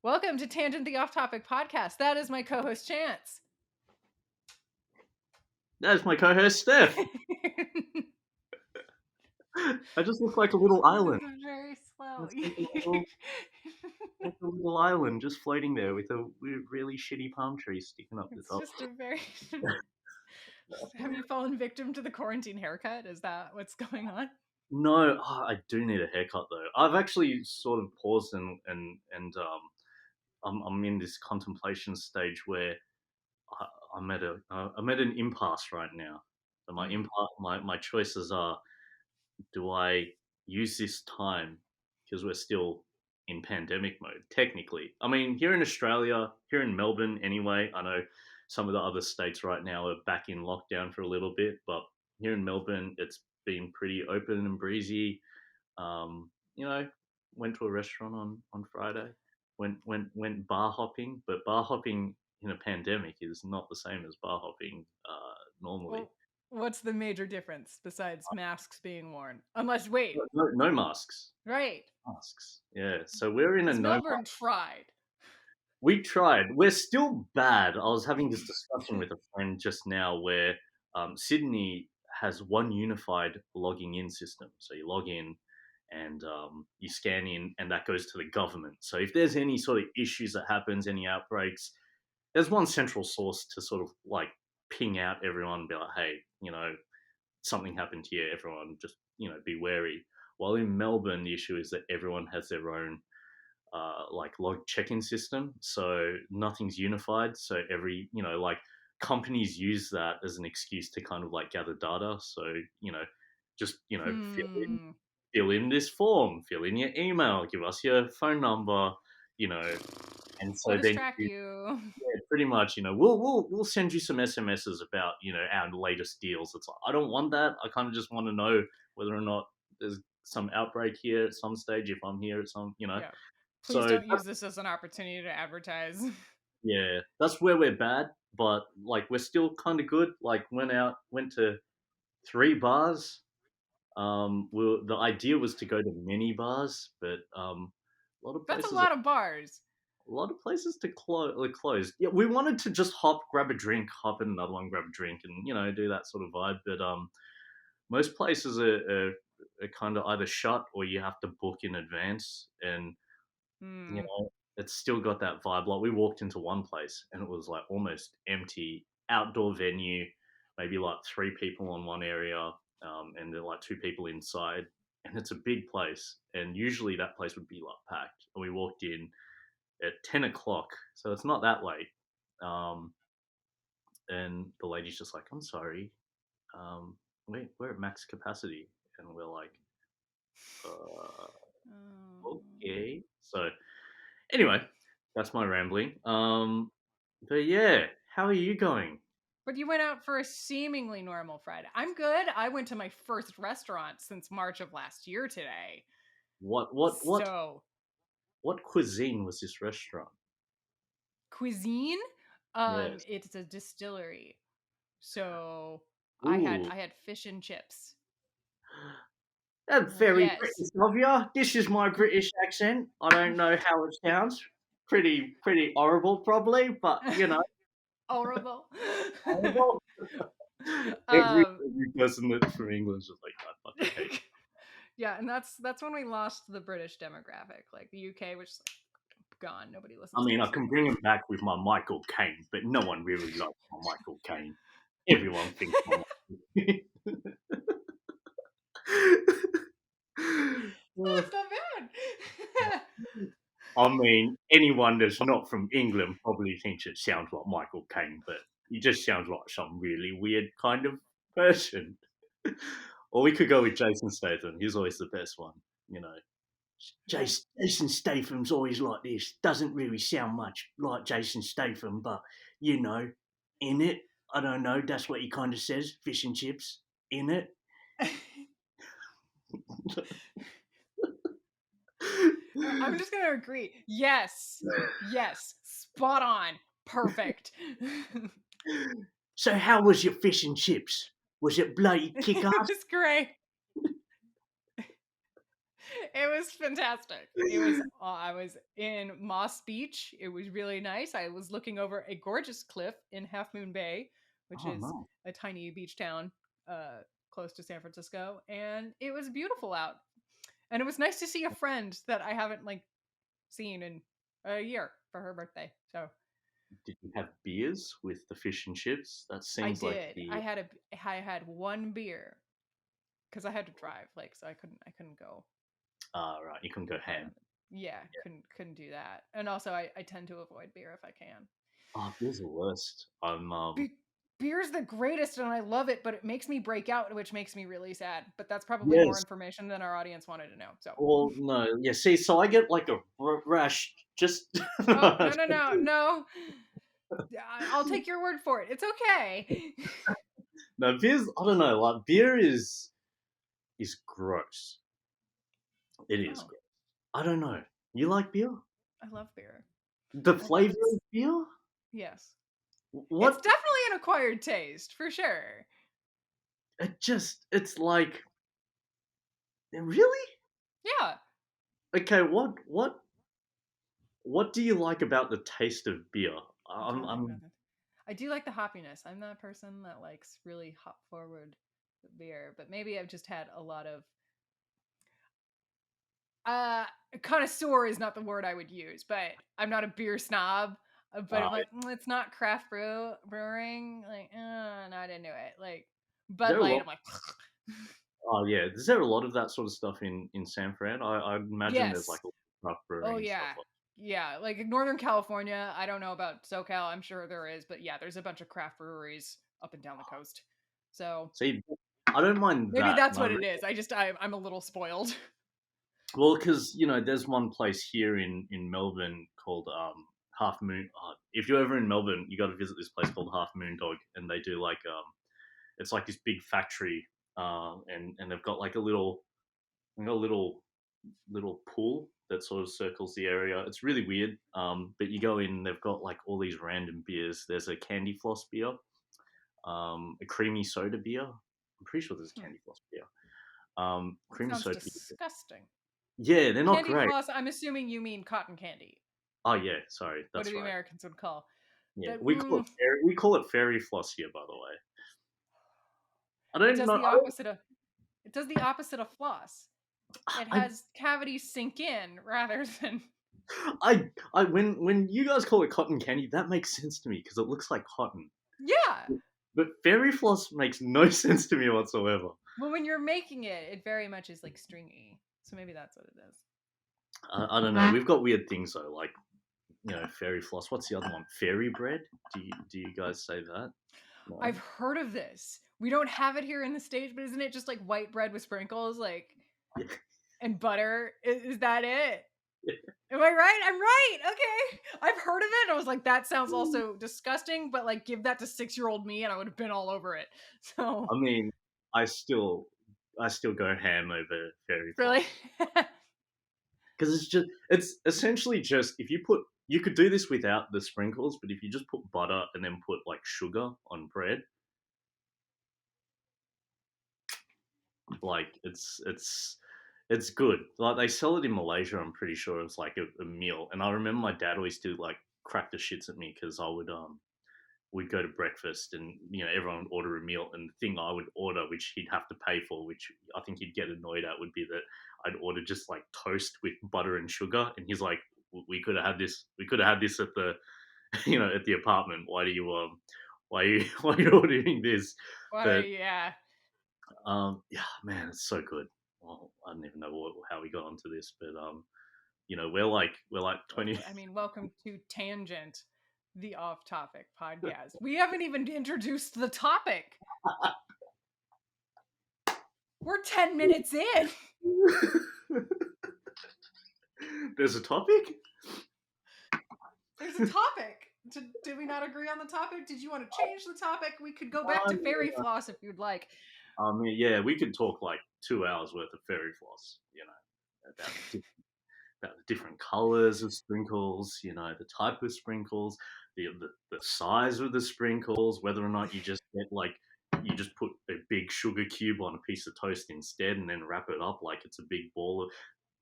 Welcome to Tangent the Off Topic podcast. That is my co-host Chance. That's my co-host Steph. I just look like a little island. This is very slow. Like a little island just floating there with a really shitty palm tree sticking up the It's top. just a very... Have you fallen victim to the quarantine haircut? Is that what's going on? No, I do need a haircut though. I've actually sort of paused and I'm in this contemplation stage where I'm at an impasse right now. So my choices are: do I use this time because we're still in pandemic mode technically? I mean, here in Australia, here in Melbourne anyway, I know some of the other states right now are back in lockdown for a little bit, but here in Melbourne it's been pretty open and breezy. You know, went to a restaurant on Friday, went bar hopping, but bar hopping in a pandemic is not the same as bar hopping normally. Well, what's the major difference besides masks being worn? Unless, wait, No masks. right. Masks. Yeah. So we're in a Because no Melbourne mask. tried. We tried. We're still bad. I was having this discussion with a friend just now where Sydney has one unified logging in system. So you log in and you scan in, and that goes to the government. So if there's any sort of issues that happens, any outbreaks, there's one central source to sort of like ping out everyone and be like, hey, something happened here. Everyone just, be wary. While in Melbourne, the issue is that everyone has their own like log check-in system, so nothing's unified. So like companies use that as an excuse to kind of like gather data. So just fill in this form, fill in your email, give us your phone number, and so Let us then track you. yeah, pretty much, we'll send you some SMSs about, our latest deals. It's like, I don't want that. I kind of just want to know whether or not there's some outbreak here at some stage, if I'm here at some. Yeah. Please So don't use this as an opportunity to advertise. yeah, that's where we're bad, but like we're still kind of good. Like went to 3 bars. The idea was to go to many bars, but a lot of That's a places lot of bars. to closed. Yeah, we wanted to just hop, grab a drink, hop in another one, grab a drink, and do that sort of vibe. But most places are kind of either shut or you have to book in advance, and it's still got that vibe. Like we walked into one place and it was like almost empty, outdoor venue, maybe like 3 people on one area, and there are like 2 people inside, and it's a big place. And usually that place would be like packed. And we walked in at 10 o'clock, so it's not that late. Um, and the lady's just like, "I'm sorry, we're at max capacity," and we're like, uh, "Okay." So anyway, that's my rambling. But yeah, how are you going? But you went out for a seemingly normal Friday. I'm good. I went to my first restaurant since March of last year today. What So, what cuisine was this restaurant? cuisine, Yes. it's a distillery. So, I had Ooh, I had fish and chips. that's very Yes. British of you. This is my British accent. I don't know how it sounds. Pretty horrible, probably, but Horrible. horrible. every um every person that's from England is just like, I fucking hate it. yeah, and that's when we lost the British demographic. Like the UK was just like gone. Nobody I listens to mean, I us can anymore. bring him back with my Michael Caine, but no one really likes my Michael Caine. Everyone thinks my Michael Oh, Caine. it's not bad. I mean, anyone that's not from England probably thinks it sounds like Michael Caine, but he just sounds like some really weird kind of person. Or we could go with Jason Statham. He's always the best one, you know. Yeah. Jason Statham's always like this. Doesn't really sound much like Jason Statham, but in it, I don't know. That's what he kind of says. Fish and chips in it. I'm just gonna agree. Yes. Yes. Spot on. Perfect. So, how was your fish and chips? Was it bloody kick It ass? was great. It was fantastic. It was I was in Moss Beach. It was really nice. I was looking over a gorgeous cliff in Half Moon Bay, which Oh is no. a tiny beach town uh close to San Francisco, and it was beautiful out. And it was nice to see a friend that I haven't like seen in a year for her birthday. So, Did you have beers with the fish and chips? That I seems like did. the I had one beer cuz I had to drive like so I couldn't go right. You can go ham. yeah, couldn't do that. And also I tend to avoid beer if I can. Oh, beer's the worst. Be- Beer's the greatest and I love it, but it makes me break out, which makes me really sad. But that's probably more Yes. information than our audience wanted to know. So, Well, no. Yeah. See, so I get like a rash. Just oh no no no no, I'll take your word for it. It's okay. no beer's. I don't know. Like beer is gross. It is Oh, gross. I don't know. You like beer? I love beer. The I love flavor it. of beer? Yes, it's What? definitely an acquired taste for sure. It's like really? Yeah. Okay. What do you like about the taste of beer? I'm trying to think I'm about that. I do like the hoppiness. I'm that person that likes really hop forward beer, but maybe I've just had a lot of uh connoisseur is not the word I would use, but I'm not a beer snob. But uh, I'm like, it's not craft brewing. Like, not into it. Like is Bud there a Light, lot? I'm like, Oh yeah, is there a lot of that sort of stuff in San Fran? I imagine there's like yes. a lot of craft Oh brewing and stuff yeah. like. Yeah, like in Northern California, I don't know about SoCal. I'm sure there is, but yeah, there's a bunch of craft breweries up and down the coast. So See, I don't mind maybe that, that's and I what it is. I'm a little spoiled. well because there's one place here in Melbourne called Half Moon. If you're ever in Melbourne, you got to visit this place called Half Moon Dog, and they do like it's like this big factory, and they've got like a little pool that sort of circles the area. It's really weird. But you go in, they've got like all these random beers. There's a candy floss beer, a creamy soda beer. I'm pretty sure there's a Hmm, candy floss beer. that Creamy sounds soda beer. disgusting. Yeah, they're not Candy great. floss, I'm assuming you mean cotton candy. Oh yeah, sorry, What do that's the right. Americans would call Yeah, that? we call it fairy floss here, by the way. I It don't does know. the opposite of it does the opposite of floss. It I has cavities sink in rather than when you guys call it cotton candy, that makes sense to me because it looks like cotton. yeah. But fairy floss makes no sense to me whatsoever. Well, when you're making it, it very much is like stringy. So maybe that's what it is. I don't know. We've got weird things though, like fairy floss. What's the other one? Fairy bread. Do you guys say that? No. I've heard of this. We don't have it here in the States, but isn't it just like white bread with sprinkles, like and butter? Is that it? Am I right? I'm right. Okay. I've heard of it. I was like, that sounds also disgusting, but like give that to 6-year-old me and I would have been all over it. So I mean, I still I still go ham over fairy really? floss because it's essentially just if you could do this without the sprinkles, but if you just put butter and then put like sugar on bread, like it's good. Like they sell it in Malaysia. I'm pretty sure it's like a meal. And I remember my dad always do like crack the shits at me because I would we'd go to breakfast and everyone would order a meal, and the thing I would order which he'd have to pay for, which I think he'd get annoyed at, would be that I'd order just like toast with butter and sugar, and he's like, we could have had this at the at the apartment. Why are you ordering this? Why, But yeah. yeah, man, it's so good. Well, I don't even know how we got onto this, but we're like 20. I mean, welcome to Tangent, the off topic podcast. We haven't even introduced the topic. We're 10 minutes in. There's a topic. There's a topic. Did we not agree on the topic? Did you want to change the topic? We could go back to fairy floss if you'd like. I mean, yeah, we could talk like 2 hours worth of fairy floss. About about the different colors of sprinkles. The type of sprinkles, the size of the sprinkles, whether or not you just put a big sugar cube on a piece of toast instead, and then wrap it up like it's a big ball of.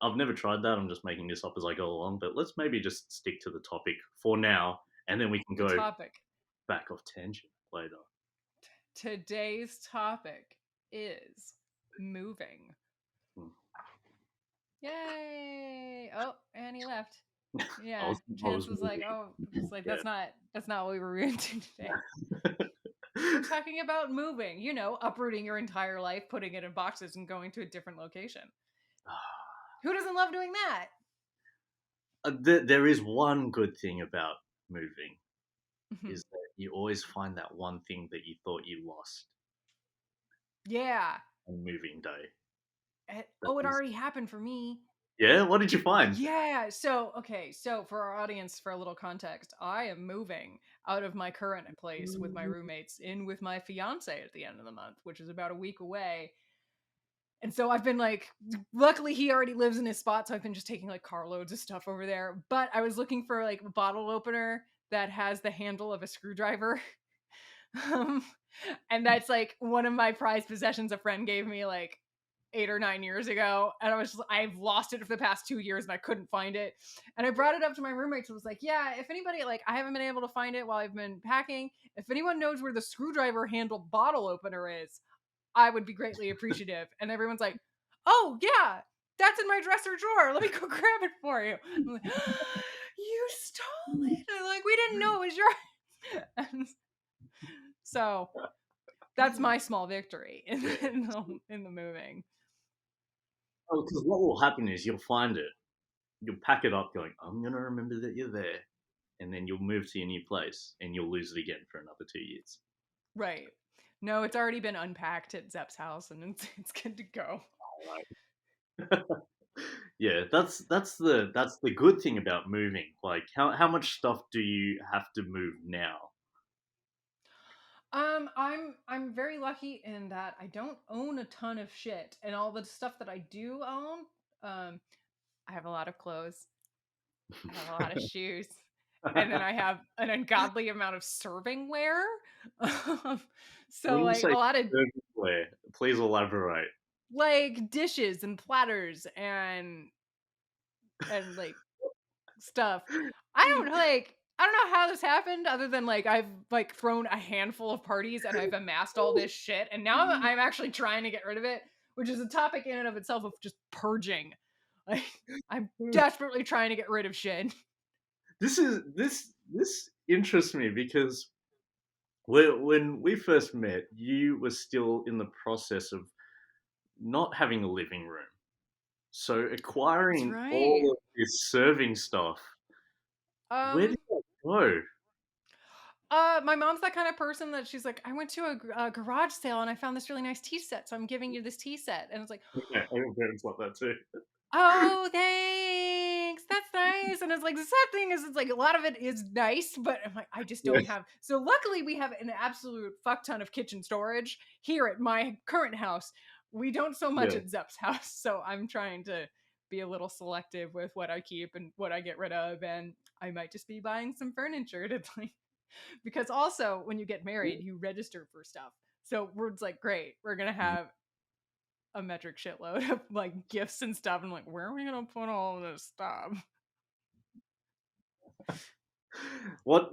I've never tried that. I'm just making this up as I go along. But let's maybe just stick to the topic for now, and then we can The go topic. back off tangent later. Today's topic is moving. Hmm. Yay! Oh, and he left. I Yeah, was, I Chance was was like, moving. "Oh, it's like Yeah. that's not what we were into today. We're talking about moving. You know, uprooting your entire life, putting it in boxes, and going to a different location. Who doesn't love doing that?" There is one good thing about moving Mhm. is that you always find that one thing that you thought you lost Yeah. on moving day. That Oh, it is, already happened for me. yeah. What did you find? Yeah. So, okay. So, for our audience, for a little context, I am moving out of my current place with my roommates in with my fiance at the end of the month, which is about a week away. And so I've been like, luckily he already lives in his spot. So I've been just taking like carloads of stuff over there. But I was looking for like a bottle opener that has the handle of a screwdriver. um, and that's like one of my prized possessions a friend gave me like 8 or 9 years ago, and I've lost it for the past 2 years and I couldn't find it. And I brought it up to my roommates and was like, yeah, if anybody, like, I haven't been able to find it while I've been packing. If anyone knows where the screwdriver handle bottle opener is, I would be greatly appreciative. And everyone's like, oh yeah, that's in my dresser drawer, let me go grab it for you. I'm like, you stole it. And like, we didn't know it was yours. And so that's my small victory in, Yeah. in the moving. Oh, because what will happen is you'll find it, you'll pack it up, going, "I'm gonna remember that you're there," and then you'll move to your new place, and you'll lose it again for another 2 years. Right. No, it's already been unpacked at Zepp's house and it's good to go. Yeah, that's the good thing about moving. Like, how much stuff do you have to move now? I'm very lucky in that I don't own a ton of shit, and all the stuff that I do own, I have a lot of clothes, I have a lot of shoes, and then I have an ungodly amount of serving wear. Um, so When you like say a lot of servantware, please elaborate. like dishes and platters and like stuff. I don't know how this happened other than like I've like thrown a handful of parties and I've amassed all this shit and now I'm actually trying to get rid of it, which is a topic in and of itself of just purging. Like I'm desperately trying to get rid of shit. This interests me because when we first met, you were still in the process of not having a living room. So That's acquiring right. all of this serving stuff, where Um did that go? my mom's that kind of person that she's like, I went to a garage sale and I found this really nice tea set, so I'm giving you this tea set. And it's like, Yeah, I have parents like that too. oh, thanks. That's nice. And it's like the sad thing is it's like a lot of it is nice, but I'm like, I just Yeah, don't have. So luckily we have an absolute fuck ton of kitchen storage here at my current house. We don't so much yeah. at Zepp's house. So I'm trying to be a little selective with what I keep and what I get rid of. And I might just be buying some furniture to like because also when you get married, you register for stuff. So we're it's like, great, we're gonna have a metric shitload of like gifts and stuff. And like, where are we gonna put all this stuff? What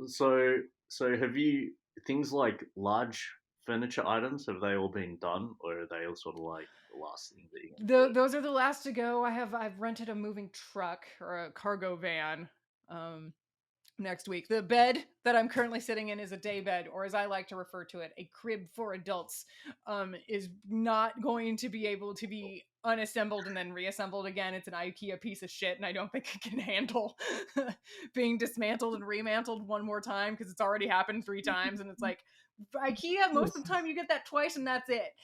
so so have you things like large furniture items, have they all been done, or are they all sort of like the last thing that you're gonna Those are the last to go. I've rented a moving truck or a cargo van um next week. The bed that I'm currently sitting in is a day bed, or as I like to refer to it, a crib for adults. Is not going to be able to be unassembled and then reassembled again. It's an IKEA piece of shit, and I don't think it can handle being dismantled and remantled one more time because it's already happened 3 times, and it's like IKEA. Most of the time, you get that twice, and that's it.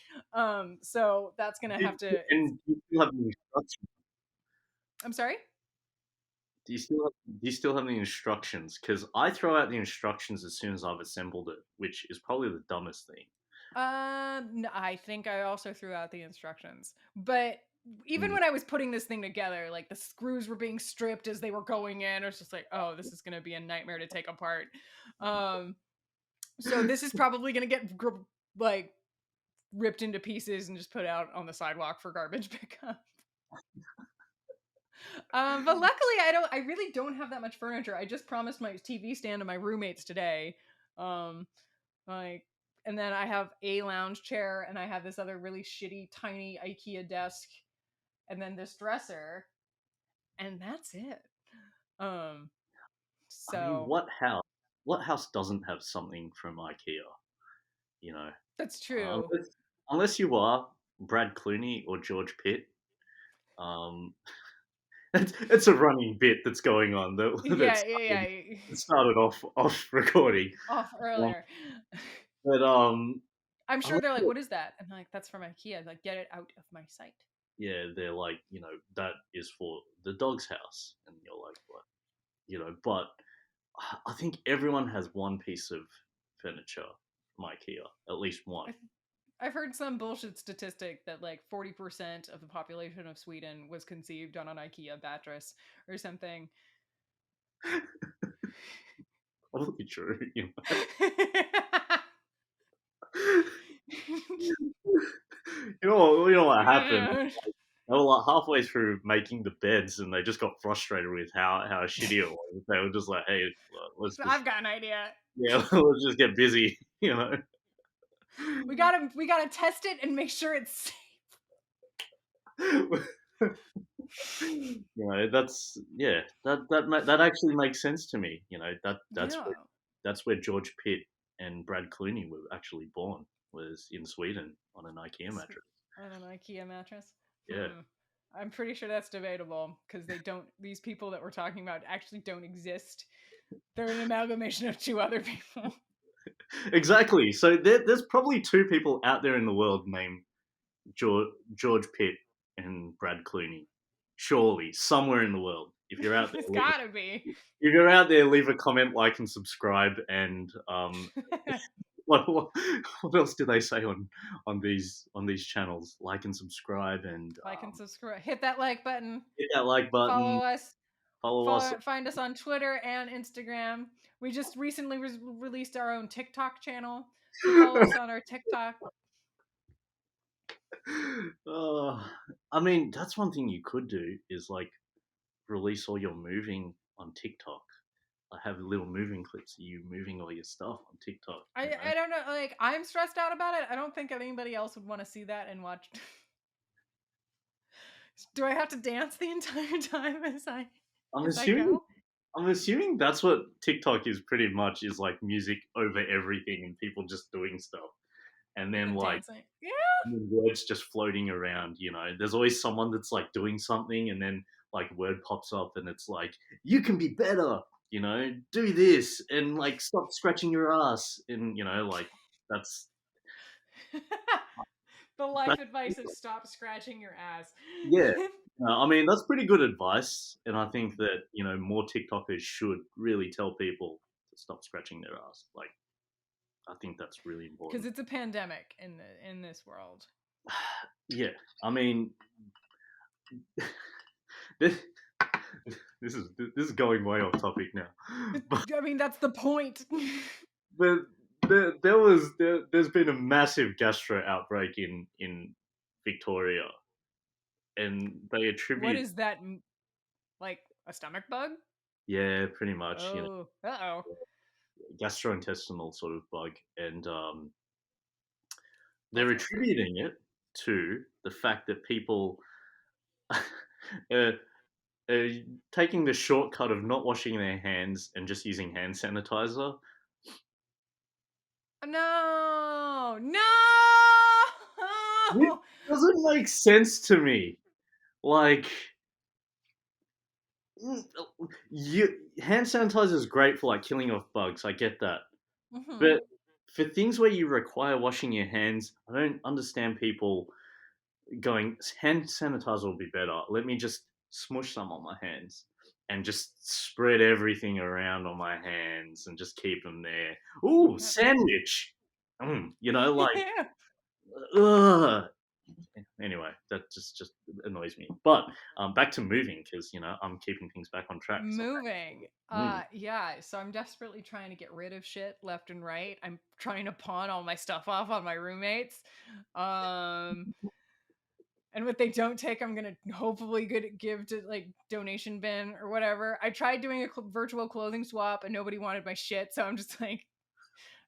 So that's gonna have to. and do you still have the instructions? I'm sorry. Do you still have the instructions? Because I throw out the instructions as soon as I've assembled it, which is probably the dumbest thing. I think I also threw out the instructions. But even Mm. when I was putting this thing together, like the screws were being stripped as they were going in. I was just like, oh, this is gonna be a nightmare to take apart. Um, so this is probably gonna get like ripped into pieces and just put out on the sidewalk for garbage pickup. But luckily I really don't have that much furniture. I just promised my TV stand to my roommates today. Um, like, and then I have a lounge chair, and I have this other really shitty tiny IKEA desk, and then this dresser, and that's it. Um, I mean, so what house doesn't have something from IKEA? You know, that's true. unless you are Brad Clooney or George Pitt. Um, it's a running bit that's going on that Yeah, yeah, yeah. started off recording. Off Um, earlier. but I'm I sure like they're like, it. "What is that?" And I'm like, "That's from IKEA." Like, get it out of my sight. Yeah, they're like, that is for the dog's house, and you're like, what? But I think everyone has one piece of furniture from IKEA, at least one. I've, I've heard some bullshit statistic that like 40% of the population of Sweden was conceived on an IKEA mattress or something. Probably true. You know what happened? They were like halfway through making the beds, and they just got frustrated with how shitty it was. They were just like, "Hey, let's So just I've got an idea. let's just get busy," you know. We gotta test it and make sure it's safe. That's that actually makes sense to me. Yeah. That's where George Pitt and Brad Clooney were actually born, was in Sweden on an IKEA mattress. On an IKEA mattress. Yeah, I'm pretty sure that's debatable because they don't. These people that we're talking about actually don't exist. They're an amalgamation of two other people. exactly. So there's probably two people out there in the world named George Pitt and Brad Clooney. Surely, somewhere in the world. If you're out there, There's gotta be. leave a comment, like, and subscribe. And what what else do they say on these channels? Like and subscribe, and Like and subscribe. Hit that like button. hit that like button. Follow us. Follow us. Find us on Twitter and Instagram. We just recently released our own TikTok channel, so follow us on our TikTok. uh, I mean, that's one thing you could do, is like release all your moving on TikTok. I have little moving clips of you moving all your stuff on TikTok. I don't know. Like, I'm stressed out about it. I don't think anybody else would want to see that and watch. Do I have to dance the entire time I'm as I assuming go? I'm assuming that's what TikTok is pretty much, is like music over everything and people just doing stuff. And then like Dancing. Yeah. words just floating around, There's always someone that's like doing something, and then like word pops up and it's like, you can be better, do this, and like stop scratching your ass, and like that's The life that advice of stop scratching your ass. yeah. I mean, that's pretty good advice, and I think that more TikTokers should really tell people to stop scratching their ass. Like, I think that's really Because important. it's a pandemic in this world. Yeah, I mean, this, this is going way off topic now, but I mean, that's the point. but there's been a massive gastro outbreak in Victoria, and they What attribute, is that? Like a stomach bug? yeah, pretty much, Oh, uh-oh. gastrointestinal sort of bug, and they're That's no fun. attributing it to the fact that people uh, uh, taking the shortcut of not washing their hands and just using hand sanitizer. No, It no. doesn't make sense to me. Like, mm, you hand sanitizer is great for like killing off bugs. I get that, Hmm. but for things where you require washing your hands, I don't understand people going, hand sanitizer will be better. Let me just smush some on my hands and just spread everything around on my hands and just keep them there. Ooh, sandwich. Like, ugh. Anyway, that just annoys me. But back to moving, because I'm keeping things back on track. So, Moving. mm. Yeah, so I'm desperately trying to get rid of shit left and right. I'm trying to pawn all my stuff off on my roommates. Um And what they don't take, I'm gonna hopefully give to like donation bin or whatever. I tried doing a virtual clothing swap and nobody wanted my shit, so I'm just like,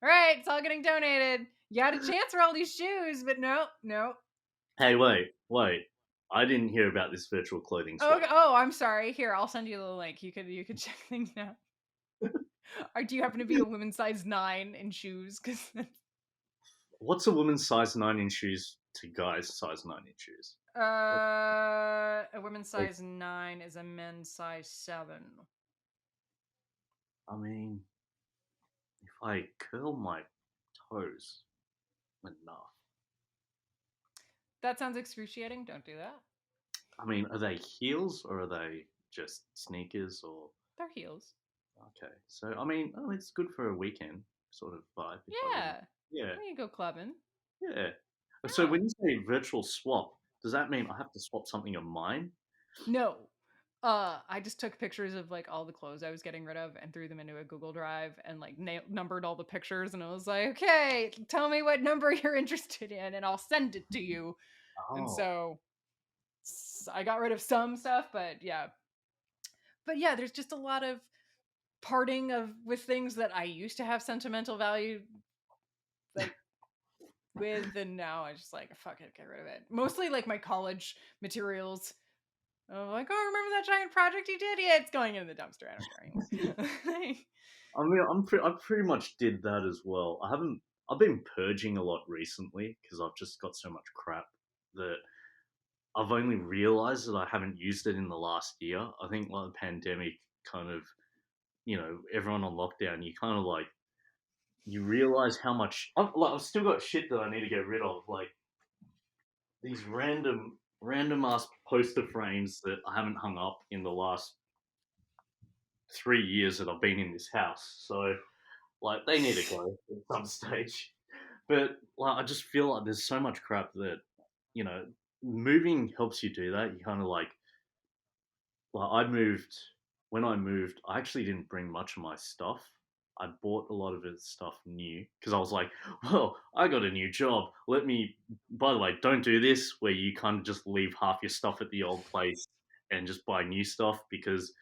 all right, it's all getting donated. You had a chance for all these shoes, but no. Hey, wait. I didn't hear about this virtual clothing swap. Oh, I'm sorry. Here, I'll send you the link. You could check things out. Or do you happen to be a women's size 9 in shoes? Because What's a woman's size 9 in shoes to guys' size 9 in shoes? a women's Like, size 9 is a men's size 7. I mean, if I curl my toes enough, That sounds excruciating. Don't do that. I mean, are they heels or are they just sneakers or? They're heels. Okay, so I mean, oh, it's good for a weekend sort of vibe. If I really, Yeah. yeah, We can go clubbing. yeah. So when you say virtual swap, does that mean I have to swap something of mine? No. I just took pictures of like all the clothes I was getting rid of and threw them into a Google Drive and like numbered all the pictures and I was like, okay, tell me what number you're interested in and I'll send it to you. And Oh, so I got rid of some stuff, but yeah. But yeah, there's just a lot of parting of with things that I used to have sentimental value like with and now I just like fuck it, get rid of it. Mostly like my college materials. I'm like, oh, remember that giant project you did? Yeah, it's going in the dumpster. I don't care anymore. I mean, I pretty much did that as well. I haven't. I've been purging a lot recently because I've just got so much crap that I've only realized that I haven't used it in the last year. I think like the pandemic kind of, everyone on lockdown, you kind of like you realize how much I've still got shit that I need to get rid of, like these random ass poster frames that I haven't hung up in the last 3 years that I've been in this house. So like they need to go at some stage. But like I just feel like there's so much crap that you know moving helps you do that. You kind of like I moved when I moved. I actually didn't bring much of my stuff. I bought a lot of it stuff new because I was like, well, I got a new job. Let me. By the way, don't do this where you kind of just leave half your stuff at the old place and just buy new stuff because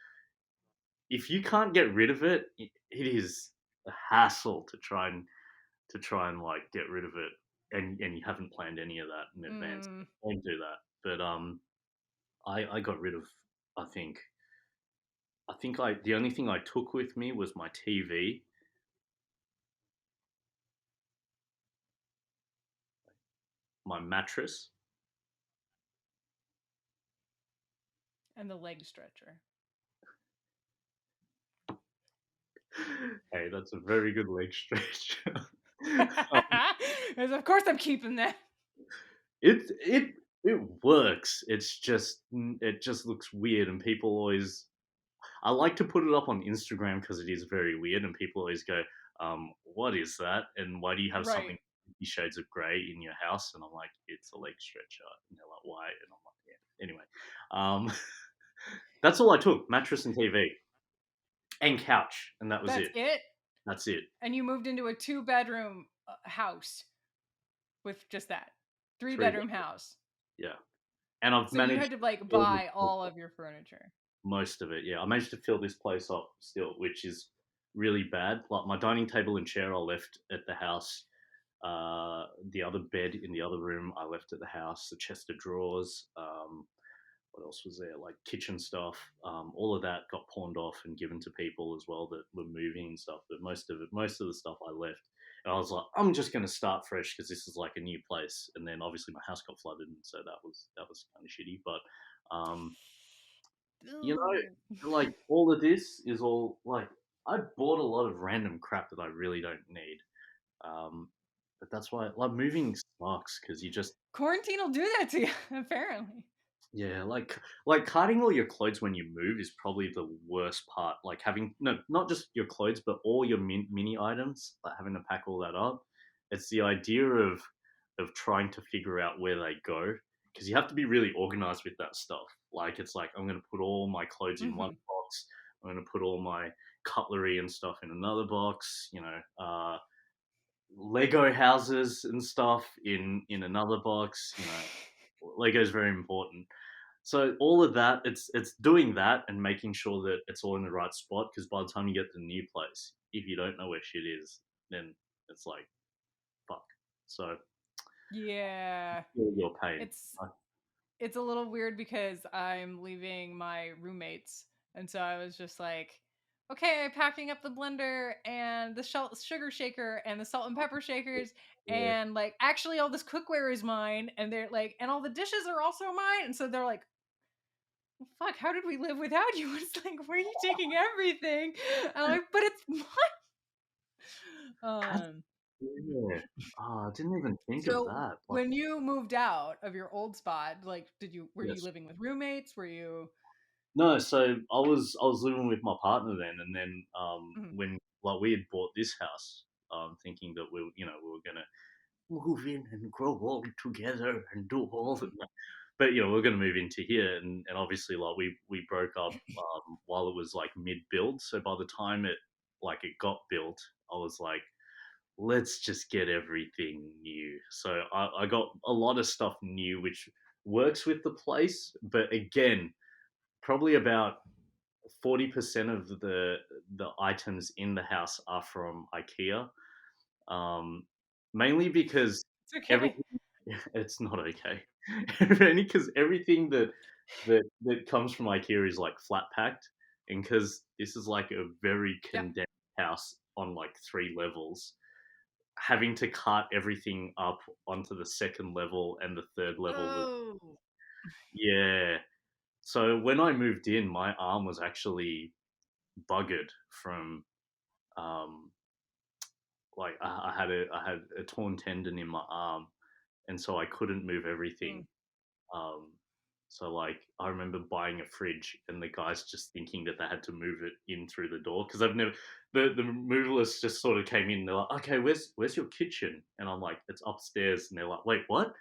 if you can't get rid of it, it is a hassle to try and like get rid of it, and you haven't planned any of that in advance. Mm, Don't do that. But I got rid of. I think the only thing I took with me was my TV, my mattress. and the leg stretcher. Hey, that's a very good leg stretch. Because of course I'm keeping that. It works. It just looks weird, and people always. I like to put it up on Instagram because it is very weird, and people always go, "What is that? And why do you have something Right. 50 shades of grey in your house?" And I'm like, "It's a leg stretcher." And they're like, "Why?" And I'm like, "Yeah." Anyway, um, that's all I took: mattress and TV and couch, and that was That's it. it. That's it. And you moved into a 2-bedroom house with just that. Three Three, bedroom house. yeah. And I've So you managed had to like all the buy all of your furniture. most of it. Yeah, I managed to fill this place up still, which is really bad. Like my dining table and chair, I left at the house. The other bed in the other room, I left at the house. The chest of drawers. What else was there? Like kitchen stuff. All of that got pawned off and given to people as well that were moving and stuff. But most of the stuff I left. And I was like, I'm just going to start fresh because this is like a new place. And then obviously my house got flooded, and so that was kind of shitty. But you Ooh. like all of this is all like I bought a lot of random crap that I really don't need. Um, but that's why like moving sucks because you just Quarantine will do that to you, apparently. yeah like carting all your clothes when you move is probably the worst part. Like having no not just your clothes but all your mini items, like having to pack all that up. It's the idea of trying to figure out where they go because you have to be really organized with that stuff. Like it's like I'm going to put all my clothes in one Mm-hmm. box. I'm going to put all my cutlery and stuff in another box. Lego houses and stuff in another box. Lego's very important. So all of that, it's doing that and making sure that it's all in the right spot. Because by the time you get to the new place, if you don't know where shit is, then it's like fuck. So Yeah. feel your pain. It's it's a little weird because I'm leaving my roommates. And so I was just like, okay, packing up the blender and the sugar shaker and the salt and pepper shakers. Yeah. And like, actually, all this cookware is mine. And they're like, and all the dishes are also mine. And so they're like, well, fuck, how did we live without you? It's like, where are you taking everything? And I'm like, but it's mine. That's, yeah. Oh, I didn't even think of So that. Like, when you moved out of your old spot, like, were you yes. living with roommates? Were you? No, so I was living with my partner then, and then Mhm. when like we had bought this house, thinking that we were gonna move in and grow old together and do all of Mhm. that. But we're gonna move into here, and obviously like we broke up while it was like mid build. So by the time it got built, I was like, let's just get everything new. So I got a lot of stuff new, which works with the place, but again, probably about 40% of the items in the house are from IKEA. Um, mainly because It's okay. everything it's not okay. Mainly because everything that comes from IKEA is like flat packed, and because this is like a very Yep. condensed house on like 3 levels, having to cart everything up onto the second level and the third level was Oh. yeah. So when I moved in, my arm was actually buggered from um like I had a torn tendon in my arm, and so I couldn't move everything. Mm. Um, so like I remember buying a fridge, and the guys just thinking that they had to move it in through the door because I've never the movalists just sort of came in. And they're like, okay, where's your kitchen? And I'm like, it's upstairs. And they're like, wait, what?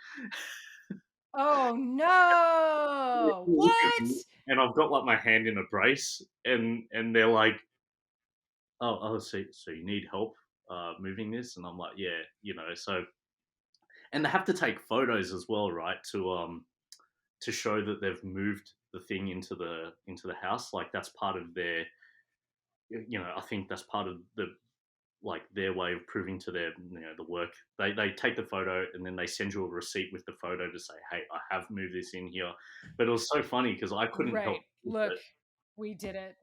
Oh no! Look at What? me, and I've got like my hand in a brace, and they're like, oh, so you need help moving this? And I'm like, yeah, so and they have to take photos as well, right? To show that they've moved the thing into the house. Like that's part of their, I think that's part of the like their way of proving to their, the work. They take the photo and then they send you a receipt with the photo to say, hey, I have moved this in here. But it was so funny because I couldn't help Right. with Look, it. we did it.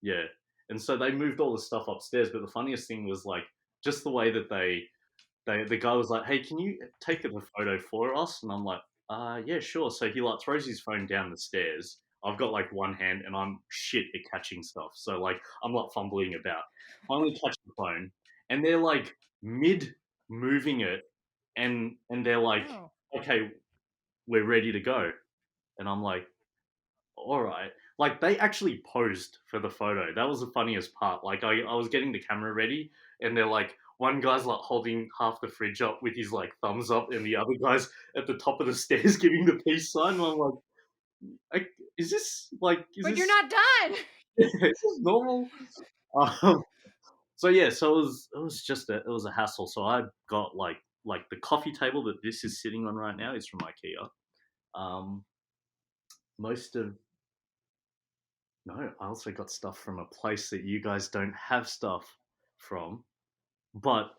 Yeah, and so they moved all the stuff upstairs. But the funniest thing was like just the way that the guy was like, "Hey, can you take the photo for us?" And I'm like, yeah, sure." So he like throws his phone down the stairs. I've got like one hand and I'm shit at catching stuff. So like I'm like fumbling about. Finally catch the phone, and they're like mid moving it, and they're like, Oh. "Okay, we're ready to go." And I'm like, all right. Like they actually posed for the photo. That was the funniest part. Like I was getting the camera ready, and they're like, one guy's like holding half the fridge up with his like thumbs up, and the other guy's at the top of the stairs giving the peace sign. And I'm like, is this like, is But you're this not done. is this normal? Um, so yeah, so it was just it was a hassle. So I got like the coffee table that this is sitting on right now is from IKEA. Um, most of No, I also got stuff from a place that you guys don't have stuff from, but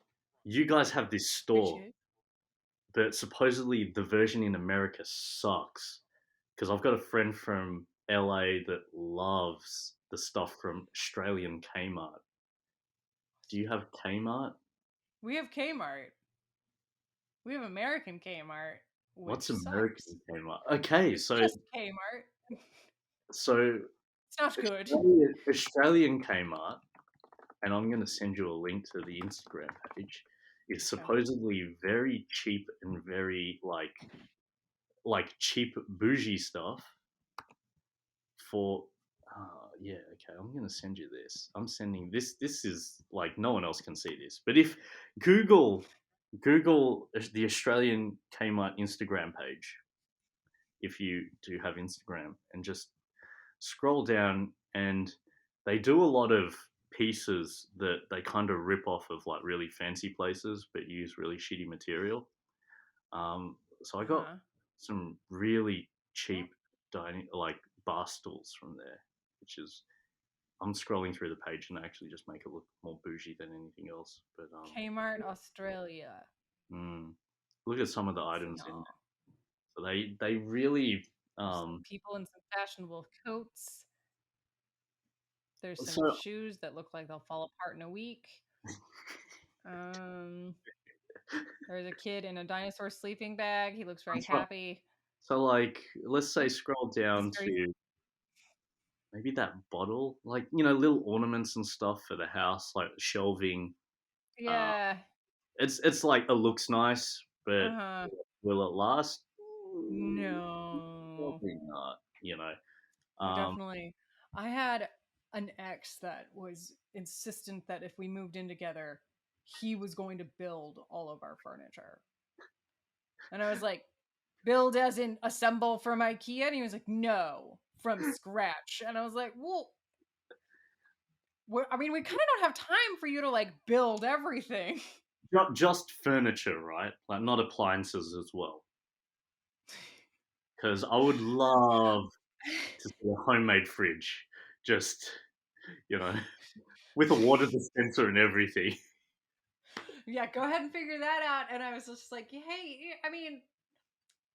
you guys have this Which store, is? but supposedly the version in America sucks. Because I've got a friend from LA that loves the stuff from Australian Kmart. Do you have Kmart? We have Kmart. We have American Kmart, What's which sucks. American Kmart? Okay, It's so just Kmart. so It's not good. Australian Kmart, and I'm going to send you a link to the Instagram page, is Okay. supposedly very cheap and very like cheap bougie stuff for yeah, okay, I'm going to send you this. I'm sending this is like no one else can see this. But if Google the Australian Kmart Instagram page, if you do have Instagram, and just scroll down, and they do a lot of pieces that they kind of rip off of like really fancy places but use really shitty material. So I got Huh? some really cheap dining like bar stools from there, which is I'm scrolling through the page and I actually just make it look more bougie than anything else. But Kmart, Australia. mm, look at some of the Let's see. items in Oh, there. So they really there's some um people in some fashionable coats. There's some so shoes that look like they'll fall apart in a week. Um, there's a kid in a dinosaur sleeping bag. He looks very that's right. happy. So like let's say scroll He's down very to maybe that bottle, like little ornaments and stuff for the house, like shelving. Uh, yeah. it's like it looks nice, but Uh-huh. will it last? No. Probably not. No, Um, definitely. I had an ex that was insistent that if we moved in together, he was going to build all of our furniture. And I was like, build as in assemble from IKEA? And he was like, no, from scratch. And I was like, well, I mean, we kind of don't have time for you to like build everything. just furniture, right? Like not appliances as well. Because I would love to see a homemade fridge, just you know, with a water dispenser and everything. Yeah, go ahead and figure that out. And I was just like, hey, I mean,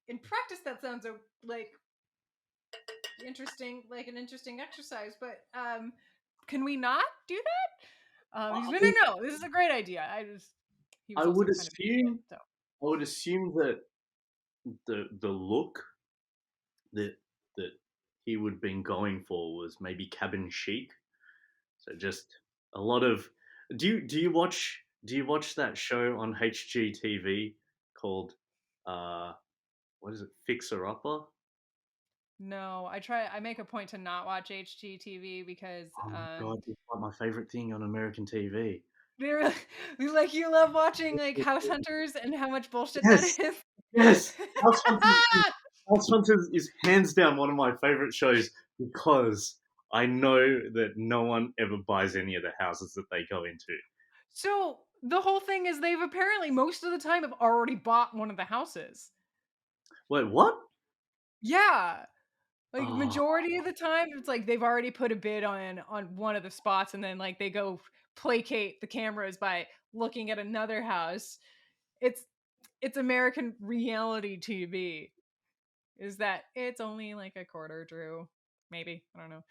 in practice, that sounds like interesting, like an interesting exercise, but can we not do that? He's I no, mean, no, no. This is a great idea. He I was also would kind of an idiot. assume So I would assume that the look that that he would have been going for was maybe cabin chic. So just a lot of do you watch that show on HGTV called uh what is it, Fixer Upper? no, I make a point to not watch HGTV because Oh my god, it's like my favorite thing on American TV. they're like you love watching like House Hunters and how much bullshit that Yes, is. yes. House Hunters is hands down one of my favorite shows because I know that no one ever buys any of the houses that they go into. So the whole thing is they've apparently most of the time have already bought one of the houses. Wait, what? Yeah. Like Oh, majority of the time, it's like they've already put a bid on one of the spots, and then like they go placate the cameras by looking at another house. It's it's American reality TV. Is that it's only like a quarter, Drew? Maybe I don't know.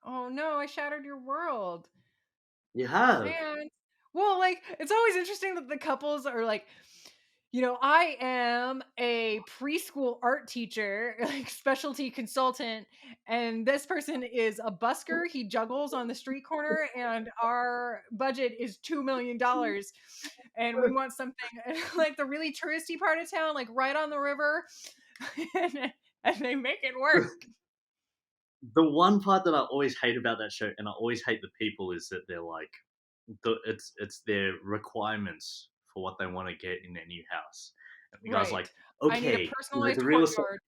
Oh no, I shattered your world, you have. man. Well, like it's always interesting that the couples are like, I am a preschool art teacher, like specialty consultant, and this person is a busker. He juggles on the street corner, and our budget is $2 million, and we want something like the really touristy part of town, like right on the river, and they make it work. The one part that I always hate about that show, and I always hate the people, is that they're like, it's their requirements for what they want to get in their new house, and the guy's like, Right. I need a okay, personalized the real estate, courtyard.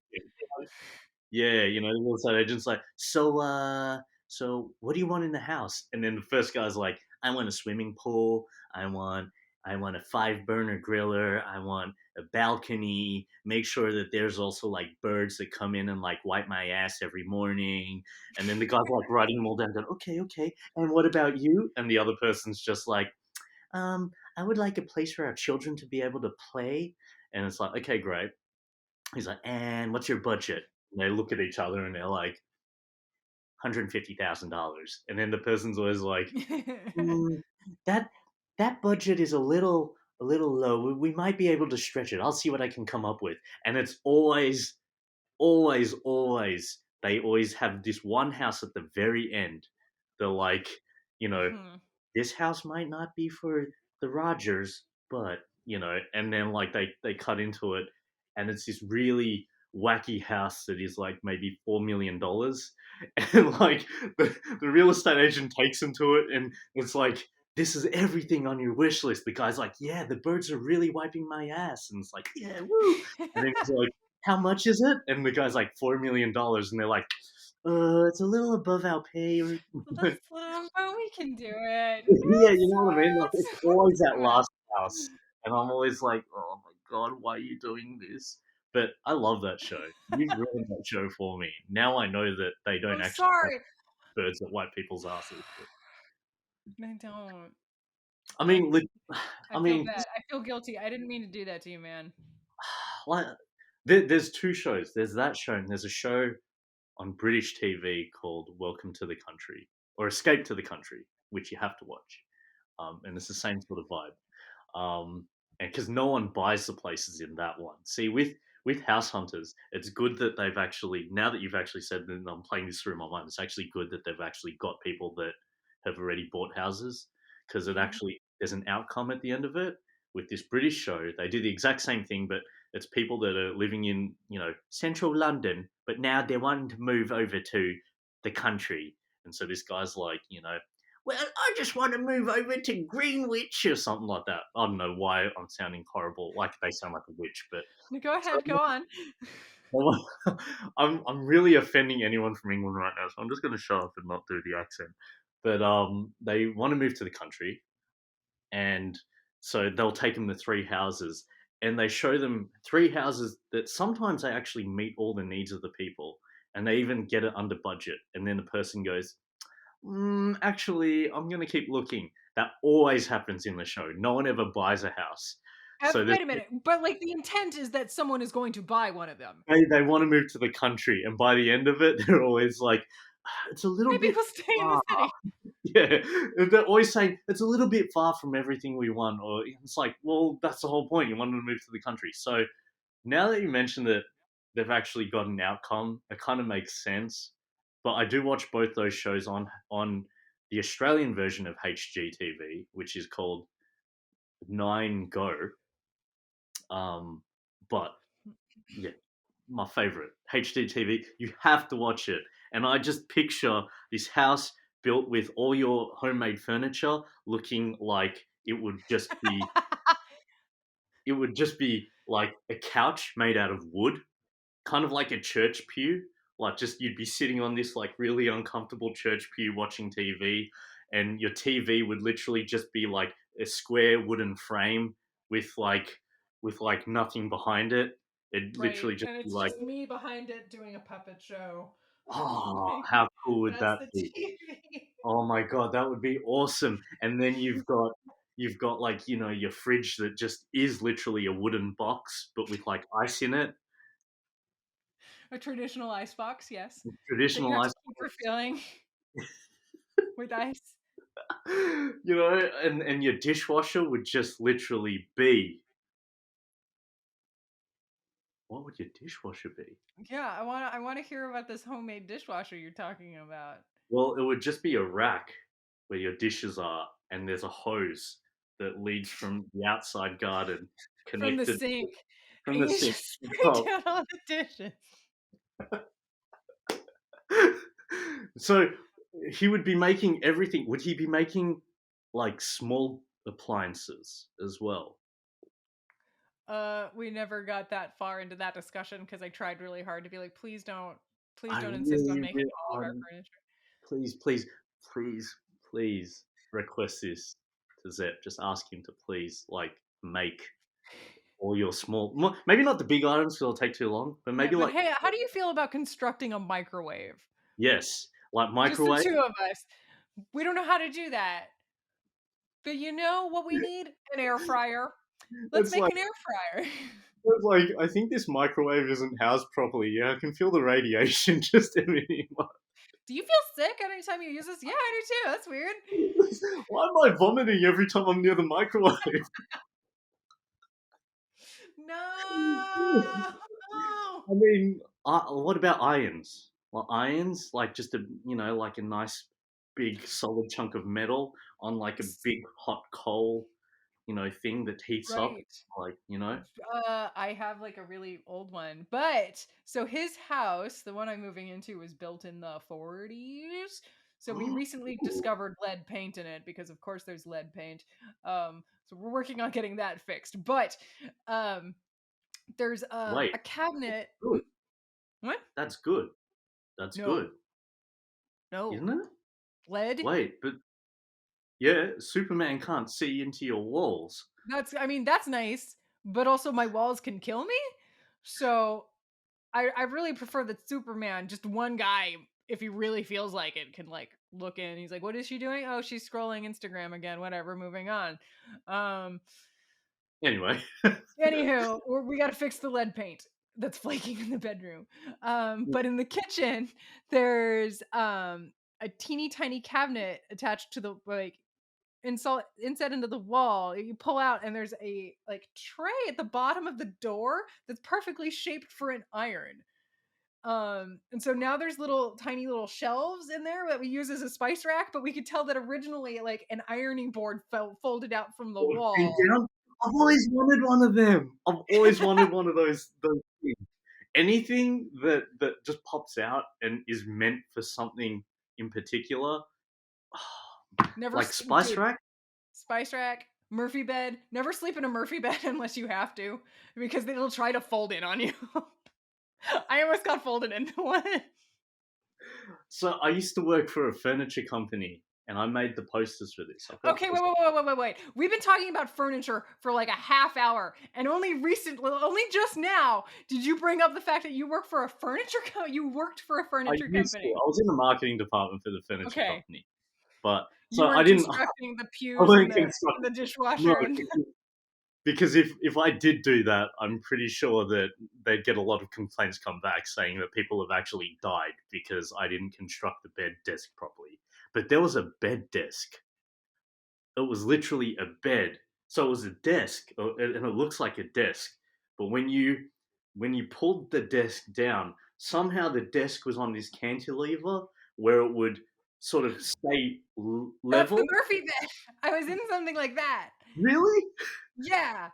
yeah, the real estate agent's like, so what do you want in the house? And then the first guy's like, I want a swimming pool, I want I want a 5 burner griller, I want a balcony, make sure that there's also like birds that come in and like wipe my ass every morning. And then the guy's like writing them all down, going, okay, okay, and what about you? And the other person's just like, I would like a place for our children to be able to play. And it's like, okay, great. He's like, and what's your budget? And they look at each other and they're like, $150,000. And then the person's always like, mm, that that budget is a little low. We might be able to stretch it. I'll see what I can come up with. And it's always, they always have this one house at the very end. They're like, you know, Mhm. this house might not be for the Rogers, but and then like they cut into it, and it's this really wacky house that is like maybe $4 million, and like the real estate agent takes him to it, and it's like, this is everything on your wish list. The guy's like, yeah, the birds are really wiping my ass, and it's like, yeah, woo. And then he's like, how much is it? And the guy's like, $4 million, and they're like, it's a little above our pay. That's but we can do it. Yeah, you know what I mean? Like, it's always that Yeah. last house, and I'm always like, "Oh my god, why are you doing this?" But I love that show. You've ruined that show for me. Now I know that they don't I'm actually have sorry. birds at white people's asses. I don't. I I mean, I I feel mean, bad. I feel guilty. I didn't mean to do that to you, man. like, there's two shows. There's that show, and there's a show on British TV called Welcome to the Country or Escape to the Country, which you have to watch. And it's the same sort of vibe. And because no one buys the places in that one. See, with House Hunters, it's good that they've actually, now that you've actually said that, I'm playing this through my mind, it's actually good that they've actually got people that have already bought houses, because it Mhm. actually, there's an outcome at the end of it. With this British show, they do the exact same thing, but it's people that are living in, central London, but now they're wanting to move over to the country. And so this guy's like, well, I just want to move over to Greenwich or something like that. I don't know why I'm sounding horrible, like they sound like a witch, but No, go ahead. Go on. I'm really offending anyone from England right now, so I'm just going to shut up and not do the accent. But they want to move to the country, and so they'll take them to three houses, and they show them three houses that sometimes they actually meet all the needs of the people, and they even get it under budget. And then the person goes, actually, I'm going to keep looking. That always happens in the show. No one ever buys a house. So Wait a minute. But like the intent is that someone is going to buy one of them. they want to move to the country. And by the end of it, they're always like, it's a little Maybe bit we'll stay in the far. city. Yeah. They're always saying, it's a little bit far from everything we want. Or it's like, well, that's the whole point. You want to move to the country. So now that you mentioned that they've actually got an outcome, it kind of makes sense. But I do watch both those shows on the Australian version of HGTV, which is called Nine Go. Um, but yeah, my favorite HGTV. You have to watch it, and I just picture this house built with all your homemade furniture, looking like it would just be like a couch made out of wood, kind of like a church pew. Like, just you'd be sitting on this like really uncomfortable church pew watching TV, and your TV would literally just be like a square wooden frame with like nothing behind it. It'd Right. literally just And be it's like, just me behind it doing a puppet show. oh, Like, how cool would that's that the be? TV. Oh my god, that would be awesome. And then you've got like, your fridge that just is literally a wooden box but with like ice in it. A traditional ice box, yes. That you Traditional have to ice. keep refilling with ice. And your dishwasher would just literally be, what would your dishwasher be? Yeah, I wanna hear about this homemade dishwasher you're talking about. Well, it would just be a rack where your dishes are, and there's a hose that leads from the outside garden From the connected sink. from And the you sink. just spray Oh. down all the dishes. So he would be making everything. Would he be making like small appliances as well? We never got that far into that discussion because I tried really hard to be like, please I don't insist on really, making really, all of our furniture. please, please, please, please request this to Zep. Just ask him to please like make all your small, maybe not the big items because it'll take too long, but Yeah, maybe but like, hey, how do you feel about constructing a microwave? yes, like Just the microwave. two of us. We don't know how to do that. But you know what we need? An air fryer. Let's It's make like an air fryer. it's like I think this microwave isn't housed properly. Yeah, I can feel the radiation just emitting. Do you feel sick anytime you use this? Yeah, I do too. That's weird. Why am I vomiting every time I'm near the microwave? No. I mean, what about irons? Well, irons, like just like a nice big solid chunk of metal on like a big hot coal, thing that heats up, Right. like. I have like a really old one, but so his house, the one I'm moving into, was built in the 40s. So we recently Ooh, discovered lead paint in it because, of course, there's lead paint. So we're working on getting that fixed. But um, there's wait, a cabinet. good. What? That's good. That's No, good, no isn't it? lead. Wait, but yeah, Superman can't see into your walls. I mean, that's nice, but also my walls can kill me. So I really prefer that Superman, just one guy, if he really feels like it, can like look in. He's like, "What is she doing? Oh, she's scrolling Instagram again. Whatever. Moving on." Um, Anyway, Anywho, we got to fix the lead paint that's flaking in the bedroom. But in the kitchen, there's a teeny tiny cabinet attached to the like inside into the wall. You pull out, and there's a like tray at the bottom of the door that's perfectly shaped for an iron. And so now there's little tiny little shelves in there that we use as a spice rack, but we could tell that originally like an ironing board fell folded out from the came wall. down. I've always wanted one of them. I've always wanted one of those things. Anything that just pops out and is meant for something in particular, Never, like spice dude. rack. Spice rack, Murphy bed. Never sleep in a Murphy bed unless you have to, because it'll try to fold in on you. I almost got folded into one. So I used to work for a furniture company, and I made the posters for this. I've got Okay, those. wait. We've been talking about furniture for like a half hour, and only just now, did you bring up the fact that you work for a furniture company? You worked for a I furniture used to. company. I was in the marketing department for the furniture Okay, company, but you so I weren't didn't. constructing the I pews wasn't and the constructing. No, dishwasher and because if I did do that, I'm pretty sure that they'd get a lot of complaints come back saying that people have actually died because I didn't construct the bed desk properly. But there was a bed desk. It was literally a bed. So it was a desk, and it looks like a desk. But when you pulled the desk down, somehow the desk was on this cantilever where it would sort of stay that's the level. Murphy bed. I was in something like that. Really? Yeah.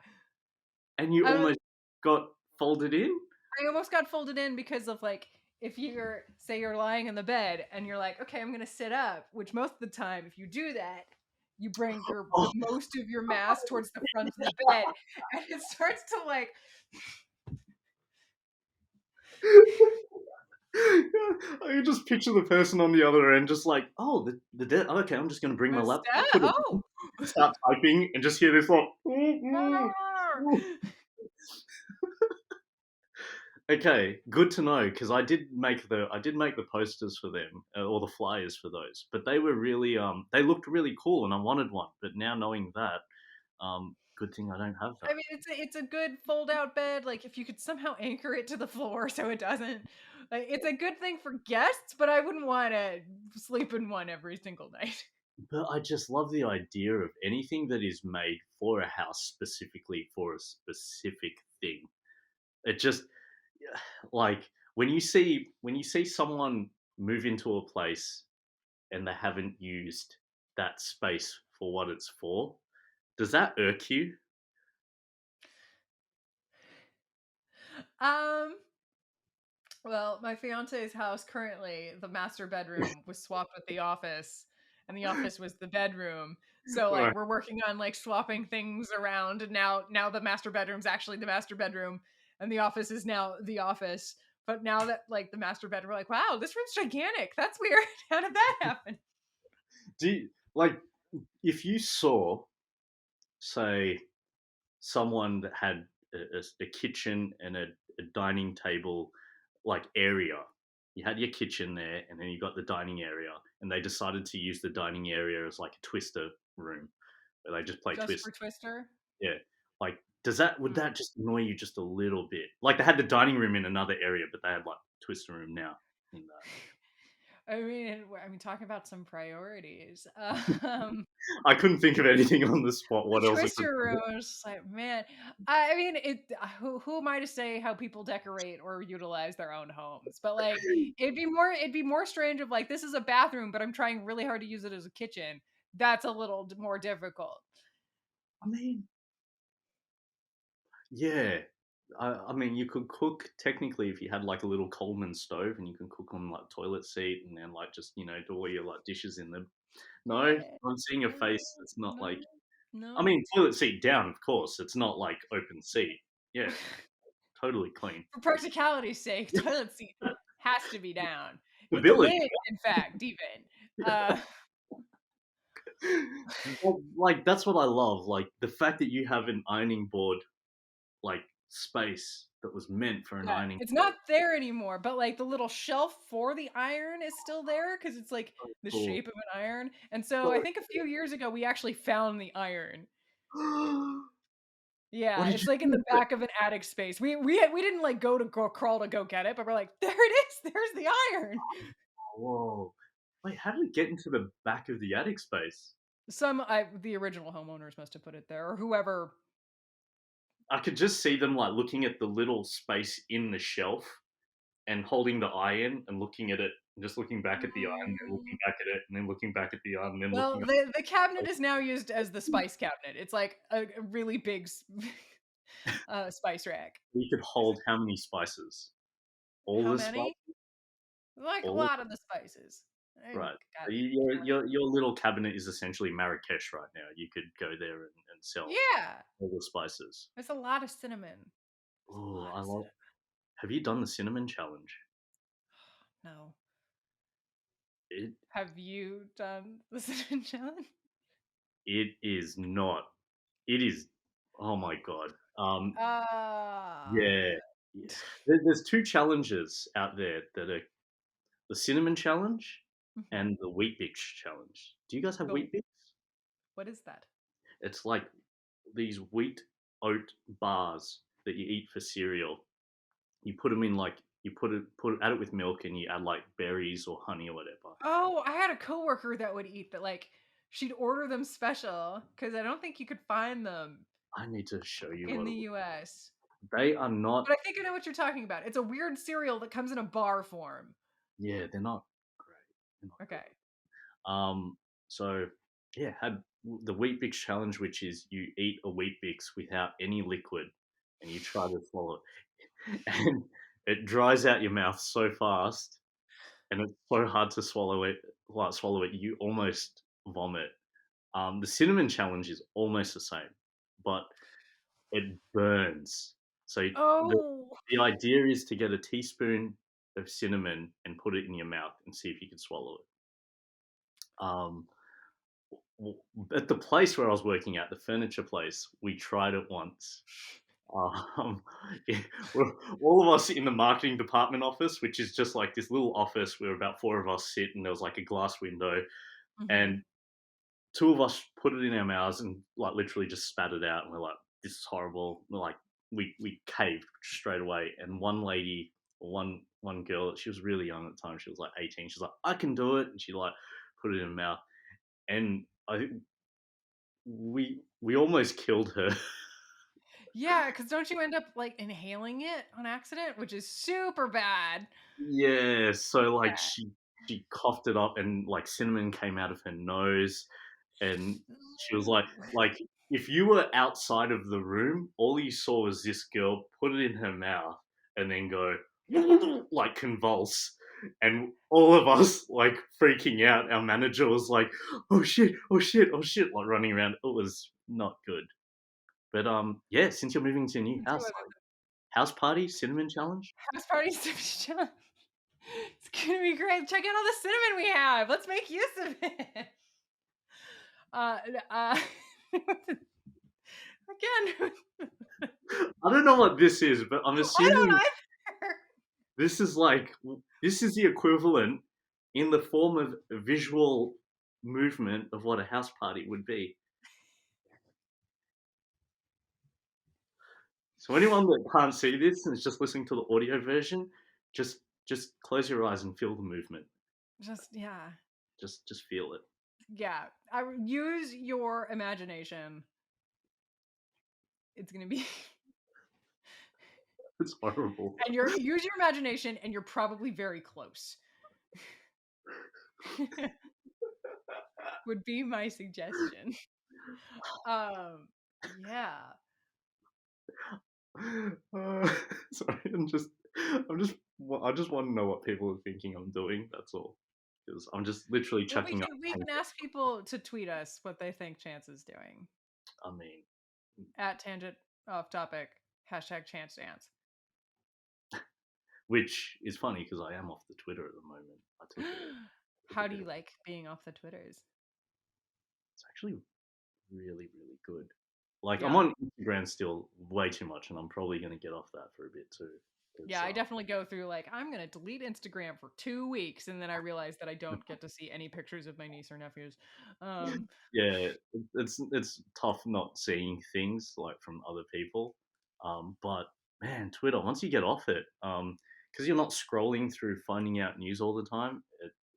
And you I almost got folded in? I almost got folded in because of like if you're say you're lying in the bed and you're like, okay, I'm gonna sit up, which most of the time, if you do that, you bring your Oh, the most of your mass towards the front of the bed, and it starts to like I can just picture the person on the other end, just like, oh, okay, I'm just going to bring my laptop, put it oh. down, start typing, and just hear this like, okay, good to know because I did make the posters for them or the flyers for those, but they were really they looked really cool and I wanted one. But now knowing that, good thing I don't have I that. mean, it's a good fold out bed. Like if you could somehow anchor it to the floor so it doesn't. Like it's a good thing for guests, but I wouldn't want to sleep in one every single night. But I just love the idea of anything that is made for a house specifically for a specific thing. It just like when you see someone move into a place and they haven't used that space for what it's for, does that irk you? Um, Well, my fiance's house currently, the master bedroom was swapped with the office, and the office was the bedroom. So like Right. we're working on like swapping things around, and now the master bedroom's actually the master bedroom, and the office is now the office. But now that like the master bedroom, we're like, wow, this room's gigantic. That's weird. How did that happen? Do you, like if you saw, say, someone that had a kitchen and a dining table like area. You had your kitchen there, and then you got the dining area, and they decided to use the dining area as like a twister room where they just play Just twist. for Twister? Yeah, like does that would Hmm. that just annoy you just a little bit? Like they had the dining room in another area, but they had like twister room now in that. I mean, talking about some priorities. I couldn't think of anything on the spot. The What else? I could Twister room was just like, man. I mean, who am I to say how people decorate or utilize their own homes? But like, it'd be more strange if like this is a bathroom, but I'm trying really hard to use it as a kitchen. That's a little more difficult. I mean, yeah. I mean, you could cook technically if you had like a little Coleman stove, and you can cook on like toilet seat, and then like just do all your like dishes in them. No, Yeah. I'm seeing a face that's not No. like. I No. mean, toilet seat down, of course. It's not like open seat. Yeah, totally clean. For practicality's sake, toilet seat has to be down with the Stability. lid. In fact, even. Uh, Like that's what I love. Like the fact that you have an ironing board like space that was meant for an Yeah, ironing it's board. not there anymore, but, like, the little shelf for the iron is still there because it's, like, the Cool. shape of an iron, and so I So think a few years ago, we actually found the iron. what Yeah, did it's, you like, do in the with it? back of an attic space. We didn't, like, go crawl to go get it, but we're like, "There it is, there's the iron." Whoa. Wait, how did it get into the back of the attic space? The original homeowners must have put it there or whoever. I could just see them, like, looking at the little space in the shelf and holding the iron and looking at it and just looking back at the iron, then looking Mm. back at it, and then looking back at the iron, and then Well, looking at the cabinet is now used as the spice cabinet. It's like a really big spice rack. you could Is hold it how many spices? All how the spices? many? Like, a All of lot of the spices. I right. got So plenty. your little cabinet is essentially Marrakesh right now. You could go there and sell Yeah, all the spices. there's a lot of cinnamon. There's a Oh, lot I of love cinnamon. have you done the cinnamon challenge? No. It Have you done the cinnamon challenge? it is not. It is oh my god. Uh, Yeah. Yeah. There's 2 challenges out there that are the cinnamon challenge mhm. and the wheat bix challenge. Do you guys have The wheat bix? what is that? It's like these wheat oat bars that you eat for cereal. You put them in like you add it with milk and you add like berries or honey or whatever. Oh, I had a coworker that would eat that, like, she'd order them special because I don't think you could find them I need to show you in what the it looks US. like. They are not But I think I know what you're talking about. It's a weird cereal that comes in a bar form. yeah, they're not great. They're not good. Okay. So yeah, had the wheat bix challenge, which is you eat a wheat bix without any liquid and you try to swallow it. And it dries out your mouth so fast and it's so hard to swallow it, you almost vomit. The cinnamon challenge is almost the same, but it burns. So the Oh. the idea is to get a teaspoon of cinnamon and put it in your mouth and see if you can swallow it. Um, at the place where I was working at, the furniture place, we tried it once. Um, yeah, all of us in the marketing department office, which is just like this little office where about 4 of us sit, and there was like a glass window, Mhm. and 2 of us put it in our mouths and like literally just spat it out, and we're like, "This is horrible." We're like, we caved straight away, and one lady, one girl, she was really young at the time. She was like 18. She's like, "I can do it," and she like put it in her mouth, and I think we almost killed her. Yeah, because 'cause don't you end up, like, inhaling it on accident, which is super bad. Yeah, so like Yeah. she coughed it up and like cinnamon came out of her nose and she was like if you were outside of the room, all you saw was this girl put it in her mouth and then go like convulse and all of us like freaking out. Our manager was like, "Oh shit, oh shit, oh shit," like running around. It was not good. But yeah, since you're moving to a new Since it house, was like, house party, cinnamon challenge? a house party challenge. It's gonna be great. Check out all the cinnamon we have. Let's make use of it. N again, I don't know what this is, but I'm I don't assuming either. this is like this is the equivalent in the form of a visual movement of what a house party would be. So anyone that can't see this and is just listening to the audio version, just close your eyes and feel the movement. Just yeah. Just feel it. Yeah. Use your imagination. It's gonna be It's horrible. and you're use your imagination and you're probably very close. Would be my suggestion. Yeah. Uh, sorry, I just want to know what people are thinking I'm doing. That's all. Because I'm just literally Well, chucking up. we can ask people to tweet us what they think Chance is doing. I mean, At tangent off topic, hashtag Chance Dance. which is funny because I am off the Twitter at the moment. Took a How do bit you of, like being off the Twitters? it's actually really, really good. Like I'm Yeah. on Instagram still way too much, and I'm probably gonna get off that for a bit too. Yeah, It's I definitely go through like I'm gonna delete Instagram for 2 weeks, and then I realize that I don't get to see any pictures of my niece or nephews. Um, yeah, it's tough not seeing things like from other people. But man, Twitter, once you get off it, because you're not scrolling through finding out news all the time,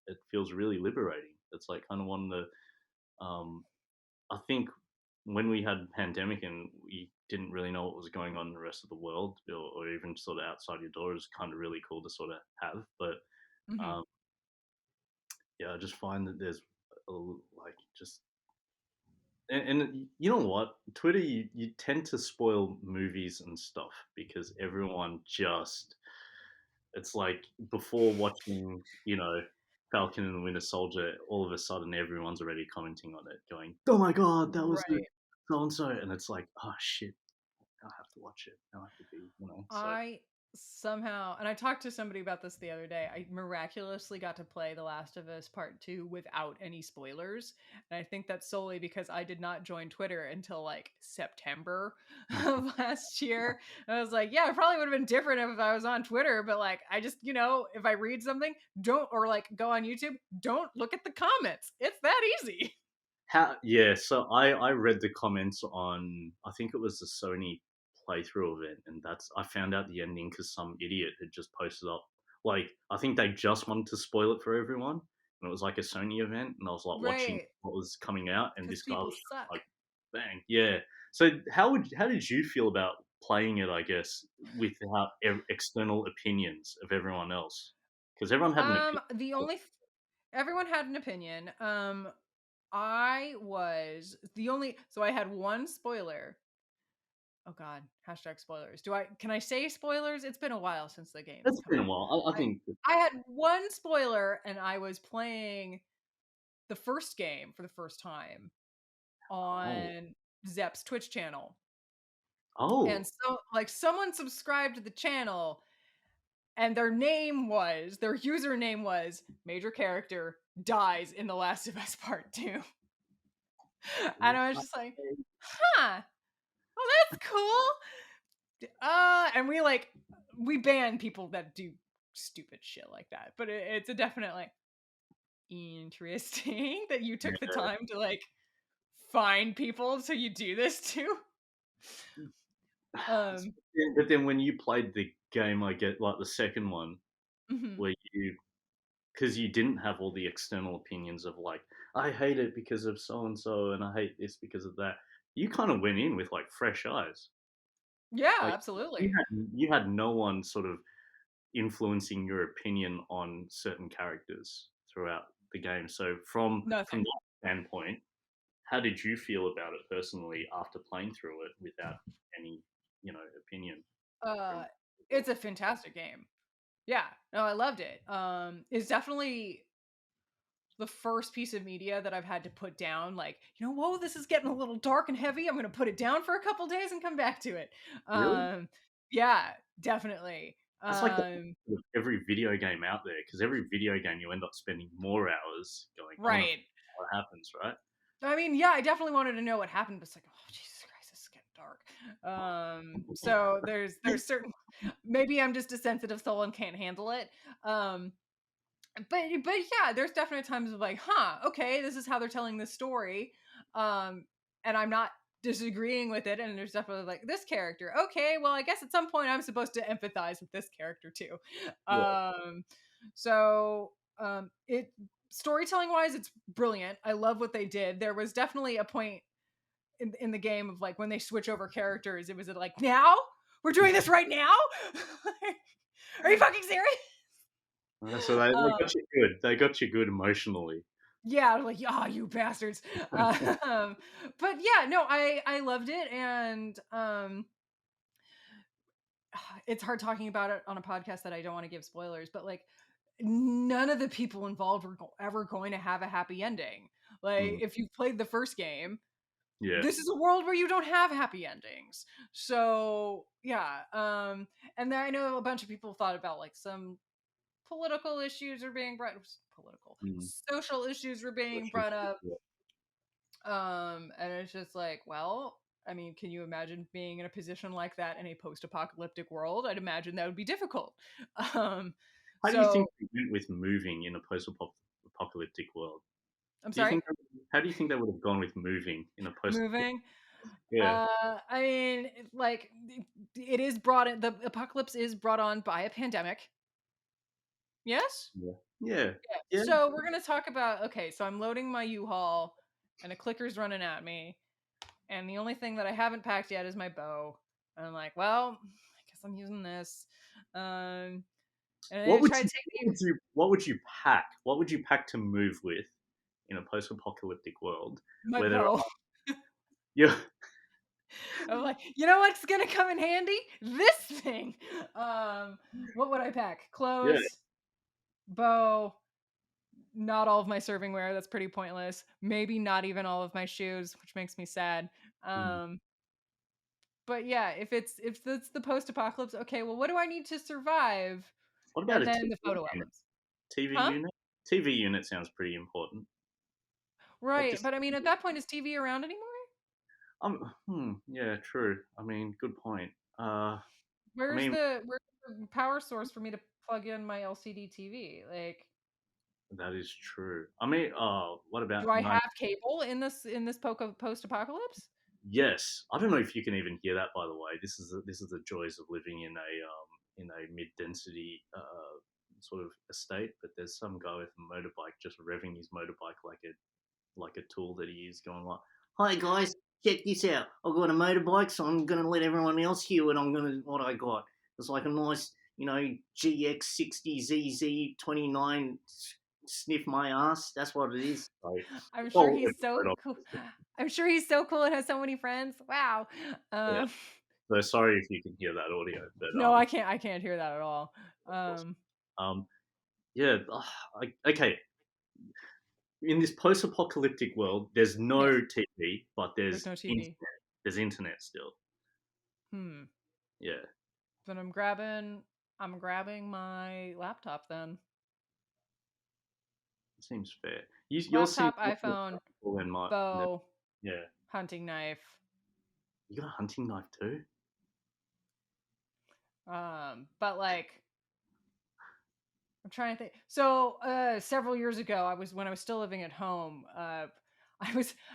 it feels really liberating. It's like kind of one of the I think when we had pandemic and we didn't really know what was going on in the rest of the world, or even sort of outside your door, is kind of really cool to sort of have. But mhm. um, yeah, I just find that there's like just and you know what, Twitter, you tend to spoil movies and stuff because everyone just it's like before watching, Falcon and the Winter Soldier, all of a sudden everyone's already commenting on it, going, "Oh my god, that was the Right. so and so," and it's like, "Oh shit, I have to watch it. I have to be." So I somehow, and I talked to somebody about this the other day. I miraculously got to play The Last of Us Part 2 without any spoilers. And I think that's solely because I did not join Twitter until like September of last year. And I was like, yeah, it probably would have been different if I was on Twitter, but like, I just, if I read something, don't, or like go on YouTube, don't look at the comments. It's that easy. how yeah, so I read the comments on, I think it was the Sony playthrough event, and that's I found out the ending because some idiot had just posted up, like, I think they just wanted to spoil it for everyone, and it was like a Sony event, and I was like watching Right. what was coming out, and Because this guy people was just suck. like, bang, yeah. So how did you feel about playing it? I guess without external opinions of everyone else, because everyone had an opinion. The only everyone had an opinion. I was the only so I had one spoiler. Oh god, hashtag spoilers. Can I say spoilers? It's been a while since the game's It's come been a out. while. I I think. I had one spoiler and I was playing the first game for the first time Oh, on Zepp's Twitch channel. And oh, so like someone subscribed to the channel and their username was major character dies in The Last of Us Part 2. And I was just like, huh, well, that's cool. And we ban people that do stupid shit like that. But it's a definite like interesting that you took the yeah. time to like find people so you do this too. Um, But then when you played the game, I get like the second one mhm. where because you didn't have all the external opinions of like, I hate it because of so and so, and I hate this because of that. You kind of went in with like fresh eyes. Yeah, Like absolutely. you had no one sort of influencing your opinion on certain characters throughout the game. So from Nothing. that standpoint, how did you feel about it personally after playing through it without any, opinion Uh, from it's people? a fantastic game. Yeah, no, I loved it. It's definitely the first piece of media that I've had to put down, like, whoa, this is getting a little dark and heavy. I'm gonna put it down for a couple days and come back to it. Really? Yeah, definitely. That's like the opposite of every video game out there, because every video game you end up spending more hours going, I want to Right. find out what happens, right? I mean, yeah, I definitely wanted to know what happened, but it's like, oh Jesus Christ, this is getting dark. So there's certain maybe I'm just a sensitive soul and can't handle it. Um, but yeah, there's definitely times of like, huh, okay, this is how they're telling this story. And I'm not disagreeing with it. And there's definitely like this character. Okay, well, I guess at some point I'm supposed to empathize with this character too. Yeah. Um, it storytelling wise, it's brilliant. I love what they did. There was definitely a point in the game of like when they switch over characters, it was like now we're doing this right now. Are you fucking serious? So they Um, got you good. They got you good emotionally. yeah, like, ah, you bastards. But yeah, no, I loved it, and it's hard talking about it on a podcast that I don't want to give spoilers, but like, none of the people involved were ever going to have a happy ending. Like, Mm, if you've played the first game, yeah. this is a world where you don't have happy endings. So yeah, and then I know a bunch of people thought about like some political issues are being brought political Mm. social issues were being brought up. And it's just like, well, I mean, can you imagine being in a position like that in a post-apocalyptic world? I'd imagine that would be difficult. Um, How do you so think they went with moving in a post-apocalyptic world? I'm Do you sorry, think? How do you think they would have gone with moving in a post? moving. Yeah, I mean, like it is brought in. The apocalypse is brought on by a pandemic. Yes. yeah, yeah, Yeah. yeah. So we're gonna talk about. Okay, so I'm loading my U-Haul, and a clicker's running at me, and the only thing that I haven't packed yet is my bow. And I'm like, well, I guess I'm using this. Um, and What I would try to you? take What would you pack? What would you pack to move with in a post-apocalyptic world my where there bow. are? Yeah, I'm like, you know what's gonna come in handy? This thing. What would I pack? yeah. Clothes, bow, not all of my servingware. That's pretty pointless. Maybe not even all of my shoes, which makes me sad. Mm. Um, but yeah, if it's the post-apocalypse, okay, well, what do I need to survive? What about And a then the TV photo unit? albums. TV Huh? unit? TV unit sounds pretty important. What Right. just? But I mean, at that point, is TV around anymore? Yeah, true. I mean, good point. I mean, Where's the power source for me to plug in my LCD TV? Like, that is true. I mean, what do about I nine? have cable in this post-apocalypse? Yes, I don't know if you can even hear that. By the way, this is the joys of living in a mid density sort of estate. But there's some guy with a motorbike just revving his motorbike like a tool that he is, going like, "Hi guys, check this out. I've got a motorbike, so I'm gonna let everyone else hear what I got. It's like a nice, GX60 ZZ29 sniff my ass. That's what it is." Right. I'm sure Oh, he's so cool. I'm sure he's so cool and has so many friends. Wow. yeah. Um, So sorry if you can hear that audio, but no, I can't. I can't hear that at all. of course. Um, Um, yeah. Okay. In this post-apocalyptic world, there's yes. no TV, but There's there's no TV. internet. There's internet still. Hmm. Yeah, Then I'm grabbing my laptop then. seems fair. You're seeing Laptop, much more iPhone, practical than my. bow, Yeah. hunting knife. You got a hunting knife too? But like I'm trying to think. So, several years ago, when I was still living at home. I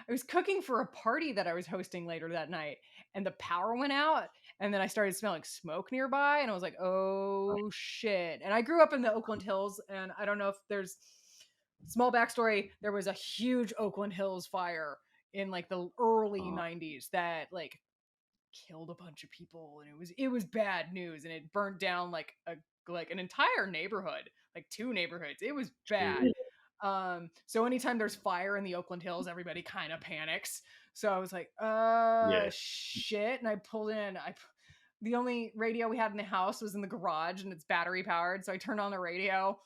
was cooking for a party that I was hosting later that night, and the power went out, and then I started smelling smoke nearby, and I was like, "Oh shit!" And I grew up in the Oakland Hills, and I don't know if there's small backstory. There was a huge Oakland Hills fire in like the early Uh, '90s that like killed a bunch of people, and it was bad news, and it burnt down like an entire neighborhood, like two neighborhoods. It was bad. Gee. So anytime there's fire in the Oakland Hills, everybody kind of panics. So I was like, Yeah, shit. And I pulled in. The only radio we had in the house was in the garage, and it's battery powered. So I turned on the radio,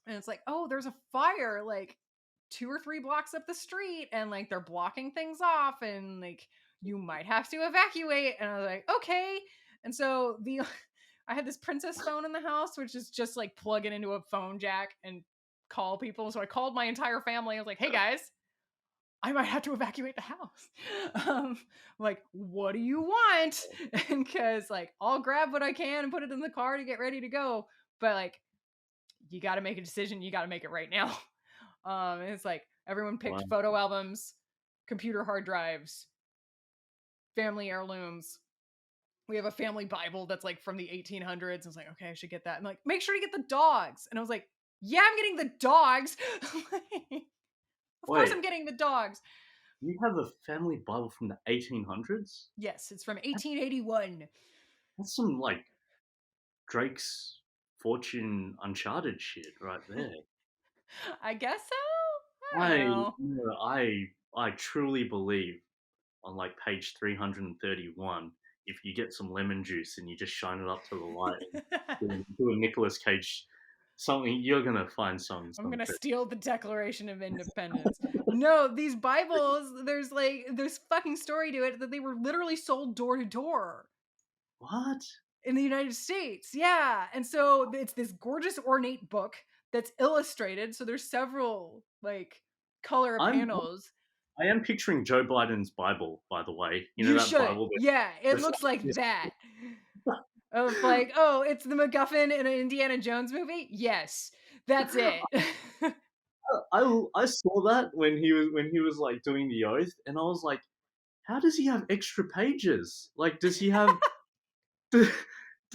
and it's like, oh, there's a fire like 2 or 3 blocks up the street, and like they're blocking things off, and like you might have to evacuate. And I was like, okay. And so the I had this princess phone in the house, which is just like plug it into a phone jack and call people. So I called my entire family. I was like, hey guys, I might have to evacuate the house. Like, what do you want? And because like I'll grab what I can and put it in the car to get ready to go. But like you got to make a decision. You got to make it right now. And it's like everyone picked wow. photo albums, computer hard drives, family heirlooms. We have a family Bible that's like from the 1800s. I was like, okay, I should get that. And like, make sure to get the dogs. And I was like, yeah, I'm getting the dogs. Of course, Wait, I'm getting the dogs. you have a family Bible from the 1800s? Yes, it's from 1881. That's some like Drake's Fortune Uncharted shit right there. I guess so. I don't I, know. I truly believe on like page 331, if you get some lemon juice and you just shine it up to the light and do a Nicolas Cage something, you're gonna find I'm some gonna trick. steal the Declaration of Independence. No, these Bibles, there's fucking story to it that they were literally sold door to door What? in the United States. Yeah. And so it's this gorgeous ornate book that's illustrated. So there's several like color I'm panels. I am picturing Joe Biden's Bible, by the way. You know You that should. Bible Yeah, it that's looks like like that. Of like, oh, it's the MacGuffin in an Indiana Jones movie? Yes. That's it. I saw that when he was like doing the oath, and I was like, how does he have extra pages? Like, does he have?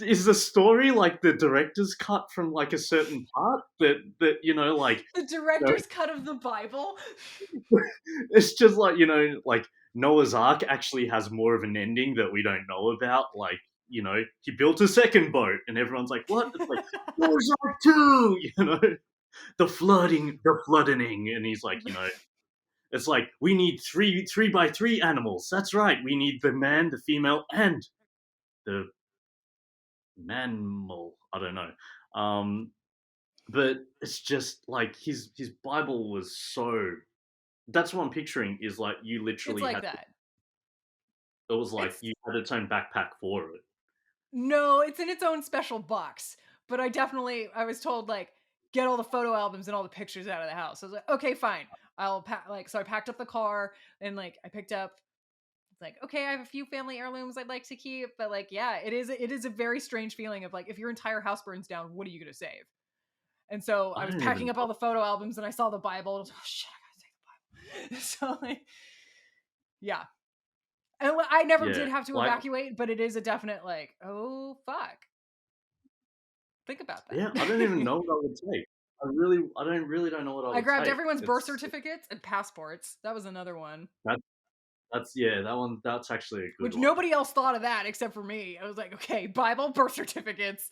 Is the story like the director's cut from like a certain part that like The you know, director's cut of the Bible? it's just like like Noah's Ark actually has more of an ending that we don't know about. Like he built a second boat, and everyone's like, "What?" It's like Noah's Ark too. The flooding, and he's like, it's like we need three by three animals. That's right. We need the man, the female, and the mammal. I don't know. But it's just like his Bible was so. That's what I'm picturing. Is like you It's literally like had. that. It was like It's you had its own backpack for it. no, it's in its own special box. But I was told like get all the photo albums and all the pictures out of the house. I was like, okay, fine. I'll pack so I packed up the car and like I picked up it's like, okay, I have a few family heirlooms I'd like to keep, but like, yeah, it is a very strange feeling of like if your entire house burns down, what are you gonna save? And so I I was don't even packing up all the photo albums and I saw the Bible. And I was like, oh shit, I gotta take the Bible. So like, yeah. And I never Yeah, did have to like evacuate, but it is a definite like, oh fuck. Think about yeah, that. I don't even know what I would take. I don't know what I I would grabbed take. everyone's birth It's certificates and passports. That was another one. that that's yeah that one that's actually a good Which one. nobody else thought of that except for me. I was like, okay, Bible, birth certificates.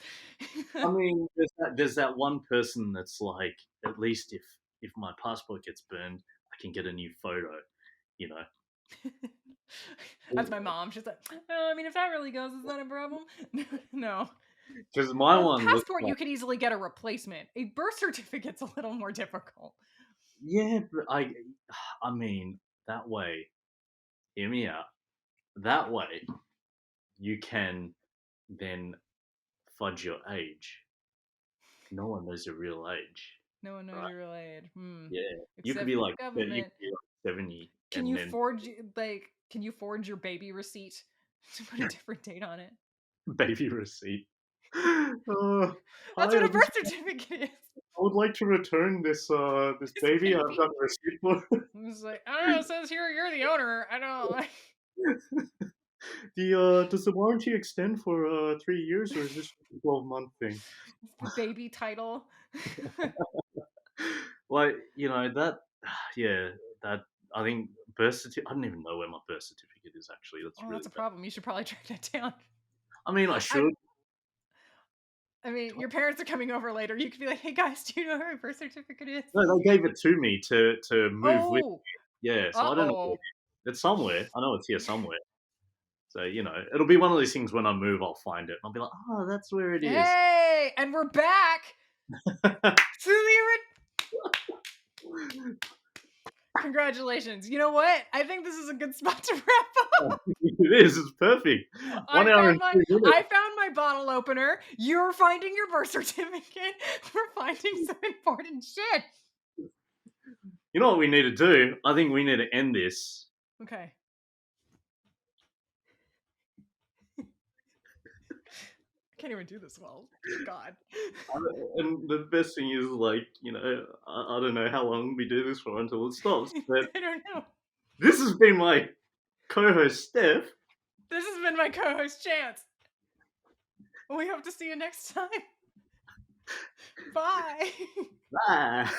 I mean, there's that one person that's like, at least if my passport gets burned, I can get a new photo. You know, That's my mom. She's like, oh, I mean, if that really goes, is that a problem? No. because my A one looks passport, like you could easily get a replacement. A birth certificate's a little more difficult. yeah, but I mean that way. Hear me out. That way, you can then fudge your age. No one knows your real age, No one knows right? your real age. Yeah, you could Except be the like you government. could be like 70, Can and you then forge can you forge your baby receipt to put a different date on it? baby receipt. Uh, That's Hi, what a birth certificate is. I would like to return this This baby. I've baby. got a receipt for. I'm just like, I don't know, it says here you're the owner. I don't like The does the warranty extend for 3 years, or is this just a 12-month thing? it's the baby title. Like that, yeah, that I think birth certificate. I don't even know where my birth certificate is actually. That's Oh, really that's a bad. problem. You should probably track that down. I mean, I I should. I mean, your parents are coming over later. You could be like, "Hey guys, do you know where my birth certificate is?" No, they gave it to me to move with. Oh, Yeah, so I don't know where it uh-oh. is. It's somewhere. I know it's here somewhere. So it'll be one of these things when I move, I'll find it. And I'll be like, oh, that's where it is. Hey, and we're back to the congratulations. You know what? I think this is a good spot to wrap up. It is. It's perfect. 1 hour and 2 minutes. I found my bottle opener. You're finding your birth certificate. We're finding some important shit. You know what we need to do? I think we need to end this. Okay. I can't even do this well. God. And the best thing is, like, I don't know how long we do this for until it stops. But I don't know. this has been my co-host, Steph. This has been my co-host Chance. We hope to see you next time. Bye. Bye.